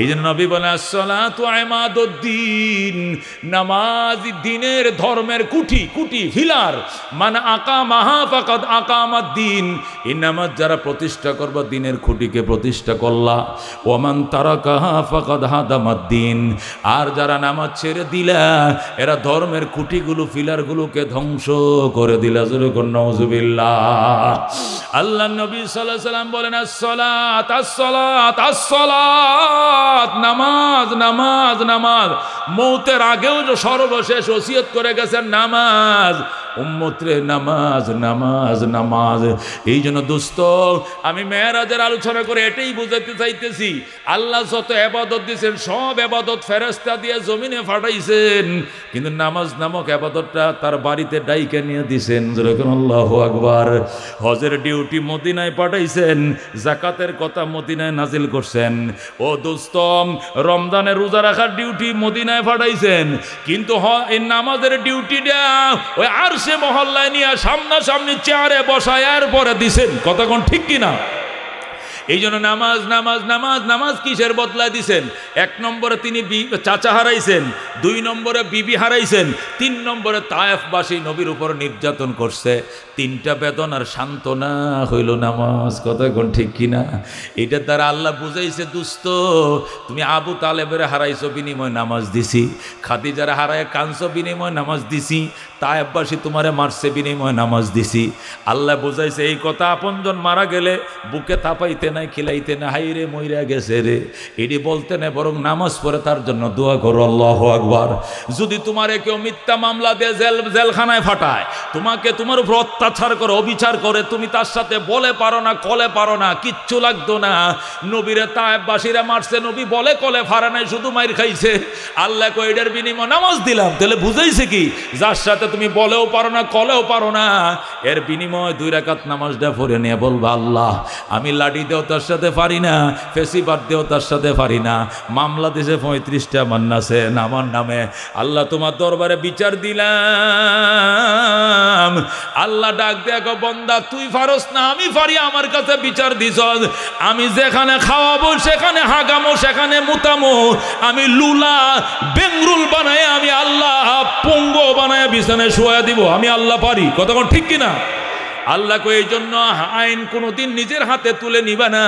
এই জন্য নবী বলে, আসসালাতু ইমাদুদ্দিন, নামাজ দিনের ধর্মের কুঠি, কুটি ফিলার। মানে আকামাহা ফাকাদ আকামাদ্দিন, এই নামাজ যারা প্রতিষ্ঠা করবা দিনের খুঁটিকে প্রতিষ্ঠা করলা। ওমান তারাকাহা ফাকাদ হাদামাদ্দিন, আর যারা নামাজ ছেড়ে দিলা এরা ধর্মের খুঁটিগুলো ফিলারগুলোকে ধ্বংস করে দিলা। জোরে কোন নাউজুবিল্লাহ। আল্লাহ নবী সাল্লাল্লাহু আলাইহি সাল্লাম বলেন, আসসালাত আসসালাত আসসালাত, নামাজ নামাজ নামাজ। মৌতের আগেও যে সর্বশেষ ওসিয়ত করে গেছেন নামাজ, উম্মতরে নামাজ নামাজ নামাজ। এই জন্য দোস্ত, আমি মেরাজের আলোচনা করে এটাই বুঝাতে চাইতেছি, আল্লাহ যত ইবাদত দিয়েছেন সব ইবাদত ফেরেশতা দিয়ে জমিনে পাঠাইছেন, কিন্তু নামাজ নামক ইবাদতটা তার বাড়িতে ডাইকে নিয়ে দিয়েছেন। যেরকম আল্লাহু আকবার। হজের ডিউটি মদিনায় পাঠাইছেন, যাকাতের কথা মদিনায় নাজিল করছেন। ও দোস্ত, রমজানের রোজা রাখার ডিউটি মদিনায় পাঠাইছেন, কিন্তু এই নামাজের ডিউটিটা ওই আরশে মহল্লায় নিয়ে সামনাসামনি চেয়ারে বসায় এরপরে দিছেন। কথা কোন ঠিক কিনা? এই জন্য নামাজ নামাজ নামাজ নামাজ কিসের বদলায় দিছেন? 1 নম্বরে তিনি চাচা হারাইছেন, 2 নম্বরে বিবি হারাইছেন, 3 নম্বরে তায়েফবাসী নবীর উপর নির্যাতন করছে। 3টা বেদনার সান্ত্বনা হইল নামাজ। কথা কোন ঠিক কিনা? এটা তারা আল্লাহ বুঝাইছে, দুস্থ তুমি আবু তালেবের হারাইছো, বিনিময় নামাজ দিছি। খাদিজার হারায় কানছো, বিনিময় নামাজ দিছি। তায়েফবাসী তোমারে মারছে, বিনিময় নামাজ দিছি। আল্লাহ বুঝাইছে এই কথা, আপনজন মারা গেলে বুকে তাপাইতে নাই, খিলাইতে না, হাই রে মইরা গেছে রে, এটি বলতে না, বরং নামাজ পড়ে তার জন্য দোয়া করো। আল্লাহু আকবার। যদি তোমারে কেউ মিথ্যা মামলা দিয়ে জেলখানায় ফাটায়, তোমাকে তোমার উপর অত্যাচার করে, অবিচার করে, তুমি তার সাথে বলে পারো না, কলে পারো না, কিচ্ছু লাগতো না। নবীরে তায়েফবাসীরা মারছে, নবী বলে কলে ফারে নাই, শুধু মাইর খাইছে। আল্লাহ কই এটার বিনিময় নামাজ দিলাম। তাহলে বুঝাইছে কি, যার সাথে তুমি বলেও পারো না, কলেও পারো না, এর বিনিময় 2 রাকাত নামাজটা পড়ে নিয়ে বলবা, আল্লাহ আমি লাঠি দেও তার সাথে পারি না, ফেসিবাদ দেও তার সাথে পারি না, মামলা দিছে 35টা মান্নাছে আমার নামে, আল্লাহ তোমার দরবারে বিচার দিলাম। আল্লাহ ডাক দেখো, বন্দা তুই পারস না, আমি পারি, আমার কাছে বিচার দিছ। আমি যেখানে খাওয়াবো সেখানে হাগামো, সেখানে মুতামো, আমি লুলা বেঙ্গরুল বানায়, আমি আল্লাহ পঙ্গ বানায় বিছানায় শোয়া দিব, আমি আল্লাহ পারি। কতক্ষণ ঠিক কিনা? আল্লাহ কো এই জন্য আইন কোনোদিন নিজের হাতে তুলে নিবা না।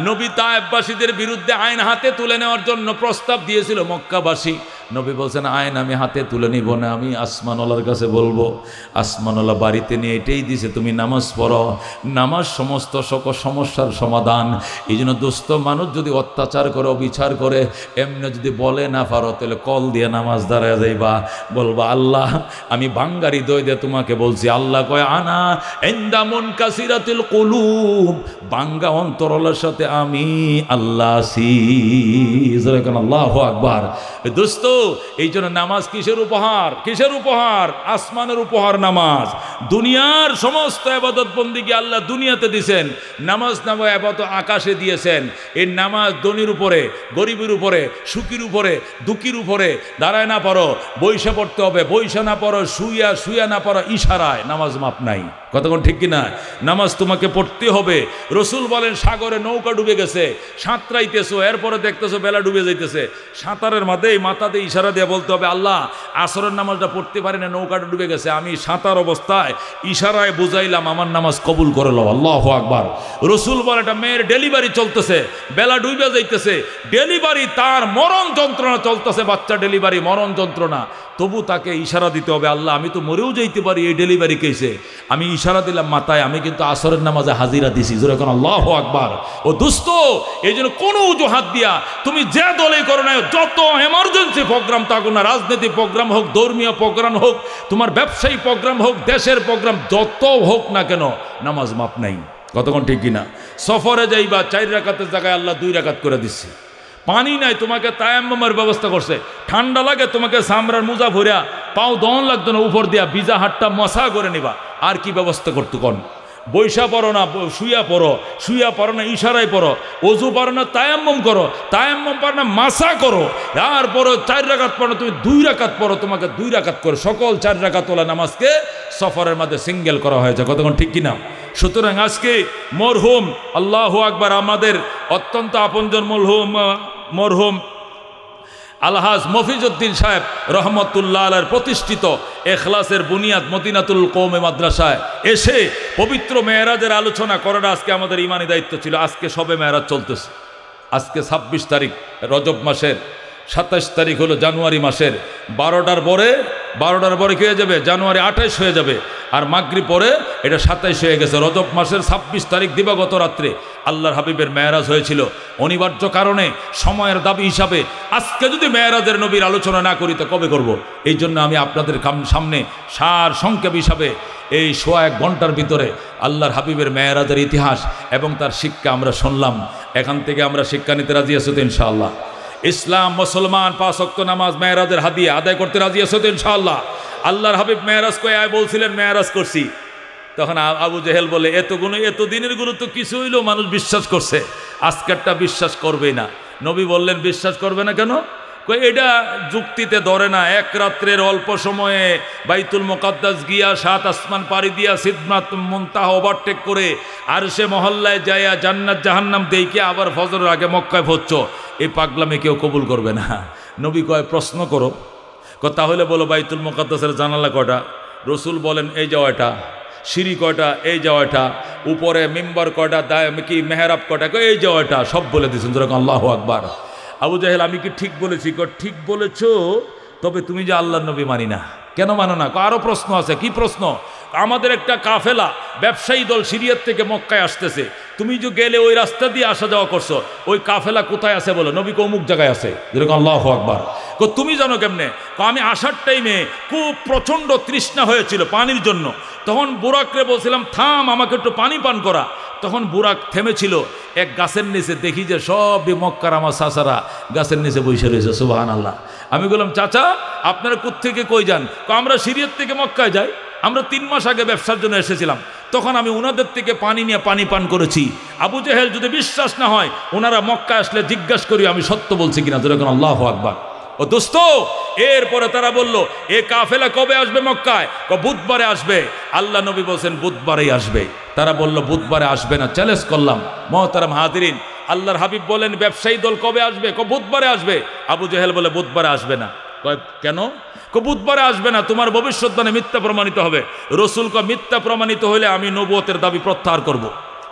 নবী তায়েফবাসীদের বিরুদ্ধে আইন হাতে তুলে নেওয়ার জন্য প্রস্তাব দিয়েছিল মক্কাবাসী। নবী বলছেন আইন আমি হাতে তুলে নিব না, আমি আসমানওয়ালার কাছে বলবো। আসমানওয়ালা বাড়িতে নিয়ে এটাই দিছে, তুমি নামাজ পড়ো, নামাজ সমস্ত সকল সমস্যার সমাধান। এই জন্য দোস্ত, মানুষ যদি অত্যাচার করে, অবিচার করে, এমনি যদি বলে না পারো, তাহলে কল দিয়ে নামাজ দাঁড়ায় যাইবা, বলবা আল্লাহ আমি ভাঙ্গারি দই দিয়ে তোমাকে বলছি। আল্লাহ কয় আনা ইনদামুন কাসিরাতুল কুলুব, ভাঙ্গা অন্তরালের সাথে আমি আল্লাহ আছি। আল্লাহু আকবার। দোস্ত, এই জন্য নামাজ কিসের উপহার? কিসের উপহার? আসমানের উপহার নামাজ। দুনিয়ার সমস্ত ইবাদত বন্দেগী আল্লাহ দুনিয়াতে দিয়েছেন, নামাজ নামে ইবাদত আকাশে দিয়েছেন। এই নামাজ ধনীর উপরে, গরিবের উপরে, সুখীর উপরে, দুঃখীর উপরে। দাঁড়ায় না পারো বইসা পড়তে হবে, বইসা না পারো শুইয়া, শুইয়া না পারো ইশারায়, নামাজ মাপ নাই। কতক্ষণ ঠিক কিনা? নামাজ তোমাকে পড়তে হবে। রসুল বলেন সাগরে নৌকা ডুবে গেছে, সাঁতরাইতেছো, এরপরে দেখতেছো বেলা ডুবে যাইতেছে, সাঁতারের মাথাতে ইশারা দিয়ে বলতে হবে আল্লাহ আসরের নামাজটা পড়তে পারি না, নৌকাটা ডুবে গেছে, আমি সাঁতার অবস্থায় ইশারায় বুঝাইলাম, আমার নামাজ কবুল করে লও। আল্লাহু আকবার। রসুল বলে একটা মেয়ের ডেলিভারি চলতেছে, বেলা ডুবে যাইতেছে, ডেলিভারি, তার মরণ যন্ত্রণা চলতেছে, বাচ্চা ডেলিভারি, মরণ যন্ত্রণা, তবু তাকে ইশারা দিতে হবে আল্লাহ আমি তো মরেও যাইতে পারি, এই ডেলিভারি কেসে আমি ইশারা দিলাম মাথায়, আমি কিন্তু আসরের নামাজে হাজিরা দিছি। জোরে কোন আল্লাহু আকবার। ও দোস্ত, এই জন্য কোনো অজুহাত দিয়া তুমি যে দলে করো না, যত এমার্জেন্সি প্রোগ্রাম থাকুক না, রাজনৈতিক প্রোগ্রাম হোক, ধর্মীয় প্রোগ্রাম হোক, তোমার ব্যবসায়ী প্রোগ্রাম হোক, দেশের প্রোগ্রাম যত হোক না কেন, নামাজ মাপ নাই। কতক্ষণ ঠিক কিনা? সফরে যাইবা 4 রাকাতের জায়গায় আল্লাহ 2 রাকাত করে দিচ্ছে। পানি নাই, তোমাকে তায়াম্মুমের ব্যবস্থা করছে। ঠান্ডা লাগে, তোমাকে সামরার মোজা ভরিয়া পাও দহন লাগতো না, উপর দিয়া ভিজা হাতটা মশা করে নিবা। আর কি ব্যবস্থা করতো কোন? বৈশা পড়ো না, শুইয়া পড়ো, শুইয়া পড়ো না ইশারায় পড়ো, অজু পারো না তায়াম্মুম করো, তায়াম্মুম পারো না মাসা করো, তারপরে 4 রাকাত পড়ো, তুমি 2 রাকাত পড়ো, তোমাকে 2 রাকাত করে সকল 4 রাকাত ওলা নামাজকে সফরের মধ্যে সিঙ্গেল করা হয়েছে। কতক্ষণ ঠিক কিনা? সুতরাং আজকে মরহুম, আল্লাহু আকবার, আমাদের অত্যন্ত আপনজন মরহুম আলহাজ মফিজউদ্দিন সাহেব রহমতুল্লাহ আলাইহির প্রতিষ্ঠিত এখলাসের বুনিয়াদ মদিনাতুল কওমে মাদ্রাসায় এসে পবিত্র মেরাজের আলোচনা করাটা আজকে আমাদের ইমানি দায়িত্ব ছিল। আজকে সবে মেরাজ চলতেছে, আজকে 26 তারিখ রজব মাসের, 27 তারিখ হলো জানুয়ারি মাসের, 12টার পরে কি হয়ে যাবে? জানুয়ারি 28 হয়ে যাবে, আর মাগরিব পরে এটা 27 হয়ে গেছে। রজব মাসের 26 তারিখ দিবাগত রাত্রে আল্লাহর হাবিবের মেরাজ হয়েছিল। অনিবার্য কারণে, সময়ের দাবি হিসাবে আজকে যদি মেরাজের নবীর আলোচনা না করি তো কবে করব? এই জন্য আমি আপনাদের সামনে সার সংক্ষেপ হিসাবে এই 1.5 ঘন্টার ভিতরে আল্লাহর হাবিবের মেরাজের ইতিহাস এবং তার শিক্ষা আমরা শুনলাম। এখান থেকে আমরা শিক্ষা নিতে রাজি আছি তো ইনশাআল্লাহ? ইসলাম, মুসলমান 5 ওয়াক্ত নামাজ মেরাজের হাদিয়া আদায় করতে রাজি আছো তো ইনশাআল্লাহ? আল্লাহর হাবিব মেরাজ কয়ে আয় বলছিলেন মেরাজ করছি, তখন আবু জেহেল বলে এত দিনের গুলো তো কিছু হইলেও মানুষ বিশ্বাস করছে, আজকেরটা বিশ্বাস করবেই না। নবী বললেন বিশ্বাস করবে না কেন? এটা যুক্তিতে ধরে না। 1 রাত্রের অল্প সময়ে বাইতুল মুকাদ্দাস গিয়া 7 আসমান পাড়ি দিয়া সিদরাত মুনতাহা ওভারটেক করে আর সে মহল্লায় যাইয়া জান্নাত জাহান্নাম দেখে আবার ফজরের আগে মক্কায় পৌঁছ, এই পাগলামে কেউ কবুল করবে না। নবী কয় প্রশ্ন করো, তাহলে বলো বাইতুল মুকাদ্দাসের জানালা কয়টা? রসুল বলেন এই যাওয়াটা। সিঁড়ি কয়টা? এই যাওয়াটা। উপরে মিম্বার কয়টা? কি মেহরাব কয়টা? এই যাওয়াটা। সব বলে দিয়েছেন। যেরকম আল্লাহু আকবার। আবু জাহেল আমি কি ঠিক বলেছি? ঠিক বলেছো, তবে তুমি যে আল্লাহর নবী মানি না। কেন মানো না? আরো প্রশ্ন আছে। কি প্রশ্ন? আমাদের একটা কাফেলা ব্যবসায়ী দল সিরিয়ার থেকে মক্কায় আসতেছে, তুমি যে গেলে ওই রাস্তা দিয়ে আসা যাওয়া করছো, ওই কাফেলা কোথায় আছে বলো? নবী অমুক জায়গায় আছে। যেরকম আল্লাহু আকবার। তুমি জানো কেমনে? আমি আসার টাইমে খুব প্রচন্ড তৃষ্ণা হয়েছিল পানির জন্য, তখন বুরাকরে বলছিলাম থাম, আমাকে একটু পানি পান করা। তখন বুরাক থেমেছিল এক গাছের নিচে, দেখি যে সব মক্কার আমার চাচারা গাছের নিচে বসে রয়েছে। সুবহানাল্লাহ। আমি বললাম চাচা আপনারা কোত্থেকে কই যান? আমরা সিরিয়ার থেকে মক্কায় যাই, আমরা 3 মাস আগে ব্যবসার জন্য এসেছিলাম, তখন আমি ওনাদের থেকে পানি নিয়ে পানি পান করেছি। আবু জেহেল যদি বিশ্বাস না হয়, ওনারা মক্কা আসলে জিজ্ঞাসা করি আমি সত্য বলছি কিনা। যেরকম আল্লাহু আকবার। ও দোস্ত, এরপরে তারা বলল এ কাফেলা কবে আসবে মক্কায়? বুধবারে আসবে। আল্লাহ নবী বলছেন বুধবারেই আসবে। তারা বলল বুধবারে আসবে না। চ্যালেঞ্জ করলাম। মুহতারাম হাজিরিন, আল্লাহর হাবিব বলেন ব্যবসায়ী দল কবে আসবে? বুধবারে আসবে। আবু জেহেল বলে বুধবারে আসবে না। কেন? বুধবারে আসবে না, তোমার ভবিষ্যৎবাণী মিথ্যা প্রমাণিত হবে। রসুল মিথ্যা প্রমাণিত হলে আমি নবুয়তের দাবি প্রত্যাহার করব।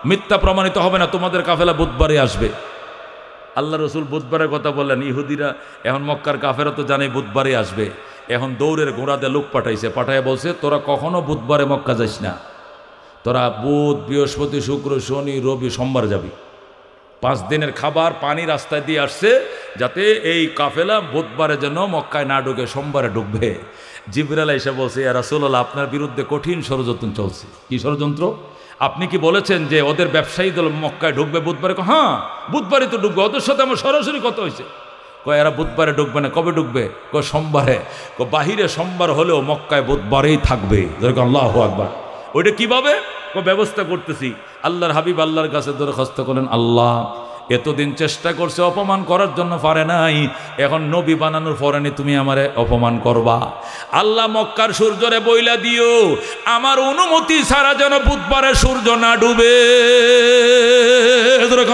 মিথ্যা প্রমাণিত হবে না, তোমাদের কাফেলা বুধবারে আসবে। আল্লাহ রসুল বুধবারের কথা বললেন। ইহুদিরা এখন মক্কার কাফেরা তো জানে বুধবারে আসবে, এখন দৌড়ের ঘোড়াতে লোক পাঠাইছে, পাঠাইয়া বলছে তোরা কখনো বুধবারে মক্কা যাইস না, তোরা বুধ বৃহস্পতি শুক্র শনি রবি সোমবার যাবি। 5 দিনের খাবার পানি রাস্তায় দিয়ে আসছে যাতে এই কাফেলা বুধবারে যেন মক্কায় না ঢুকে সোমবারে ঢুকবে। জিবরাইল এসে বলছে ইয়া রাসূলুল্লাহ আপনার বিরুদ্ধে কঠিন ষড়যন্ত্র চলছে। কি ষড়যন্ত্র? আপনি কি বলেছেন যে ওদের ব্যবসায়ী দল মক্কায় ঢুকবে বুধবারে? হ্যাঁ বুধবারে তো ঢুকবে, ওদের সাথে আমার সরাসরি কথা হয়েছে। কয় এরা বুধবারে ঢুকবে না, কবে ঢুকবে? কয় সোমবারে। বাহিরে সোমবার হলেও মক্কায় বুধবারেই থাকবে। আল্লাহু আকবার। ওইটা কিভাবে? ব্যবস্থা করতেছি। আল্লাহর হাবিব আল্লাহর কাছে দরখাস্ত করেন, আল্লাহ এতদিন চেষ্টা করছে অপমান করার জন্য পারে নাই, এখন নবী বানানোর পরে তুমি আমারে অপমান করবা। আল্লাহ মক্কার সূর্যরে বইলা দিও আমার অনুমতি ছাড়া যেন বুধবারে সূর্য না ডুবে।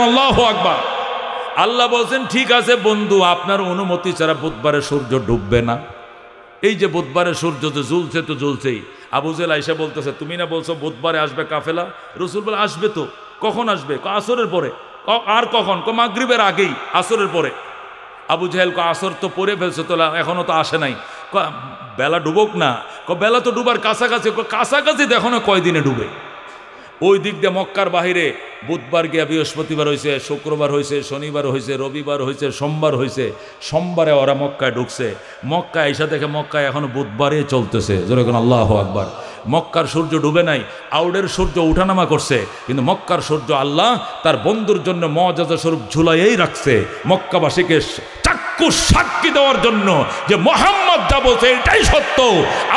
আল্লাহু আকবার। আল্লাহ বলছেন ঠিক আছে বন্ধু, আপনার অনুমতি ছাড়া বুধবারে সূর্য ডুববে না। এই যে বুধবারে সূর্য যে জ্বলছে তো জ্বলছেই। আবু জেহেল আয়েশা বলতেছে তুমি না বলছো বুধবারে আসবে কাফেলা? রসুল বলে আসবে তো। কখন আসবে? আসরের পরে। আর কখন? মাগরিবের আগেই, আসরের পরে। আবু জেহেল আসর তো পরে ফেলছে তো, এখনো তো আসে নাই। বেলা ডুবুক না। বেলা তো ডুবার কাছাকাছি। কাছাকাছি দেখো না কয়দিনে ডুবে। ওই দিক দিয়ে মক্কার বাহিরে বুধবার গিয়া বৃহস্পতিবার হয়েছে, শুক্রবার হয়েছে, শনিবার হয়েছে, রবিবার হয়েছে, সোমবার হয়েছে। সোমবারে ওরা মক্কায় ঢুকছে। মক্কায় এসে দেখে মক্কায় এখনো বুধবারে চলতেছে। যেরকম আল্লাহু আকবার। মক্কার সূর্য ডুবে নাই, আউটের সূর্য উঠানামা করছে, কিন্তু মক্কার সূর্য আল্লাহ তার বন্ধুর জন্য মর্যাদা স্বরূপ ঝুলাইয়েই রাখছে, মক্কাবাসীকে চাক্ষুষ সাক্ষী দেওয়ার জন্য যে মুহাম্মদ যা বলছে এটাই সত্য।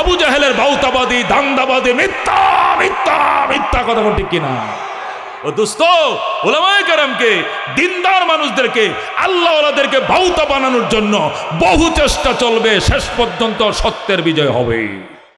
আবু জাহেলের বাউতাবাদী ধান্দাবাদী মিথ্যা মিথ্যা মিথ্যা কথা ঠিক কিনা? ও দোস্ত, উলামায়ে কেরামকে, দিনদার মানুষদেরকে, আল্লাহওয়ালাদেরকে বাউতা বানানোর জন্য বহু চেষ্টা চলবে, শেষ পর্যন্ত সত্যের বিজয় হবে।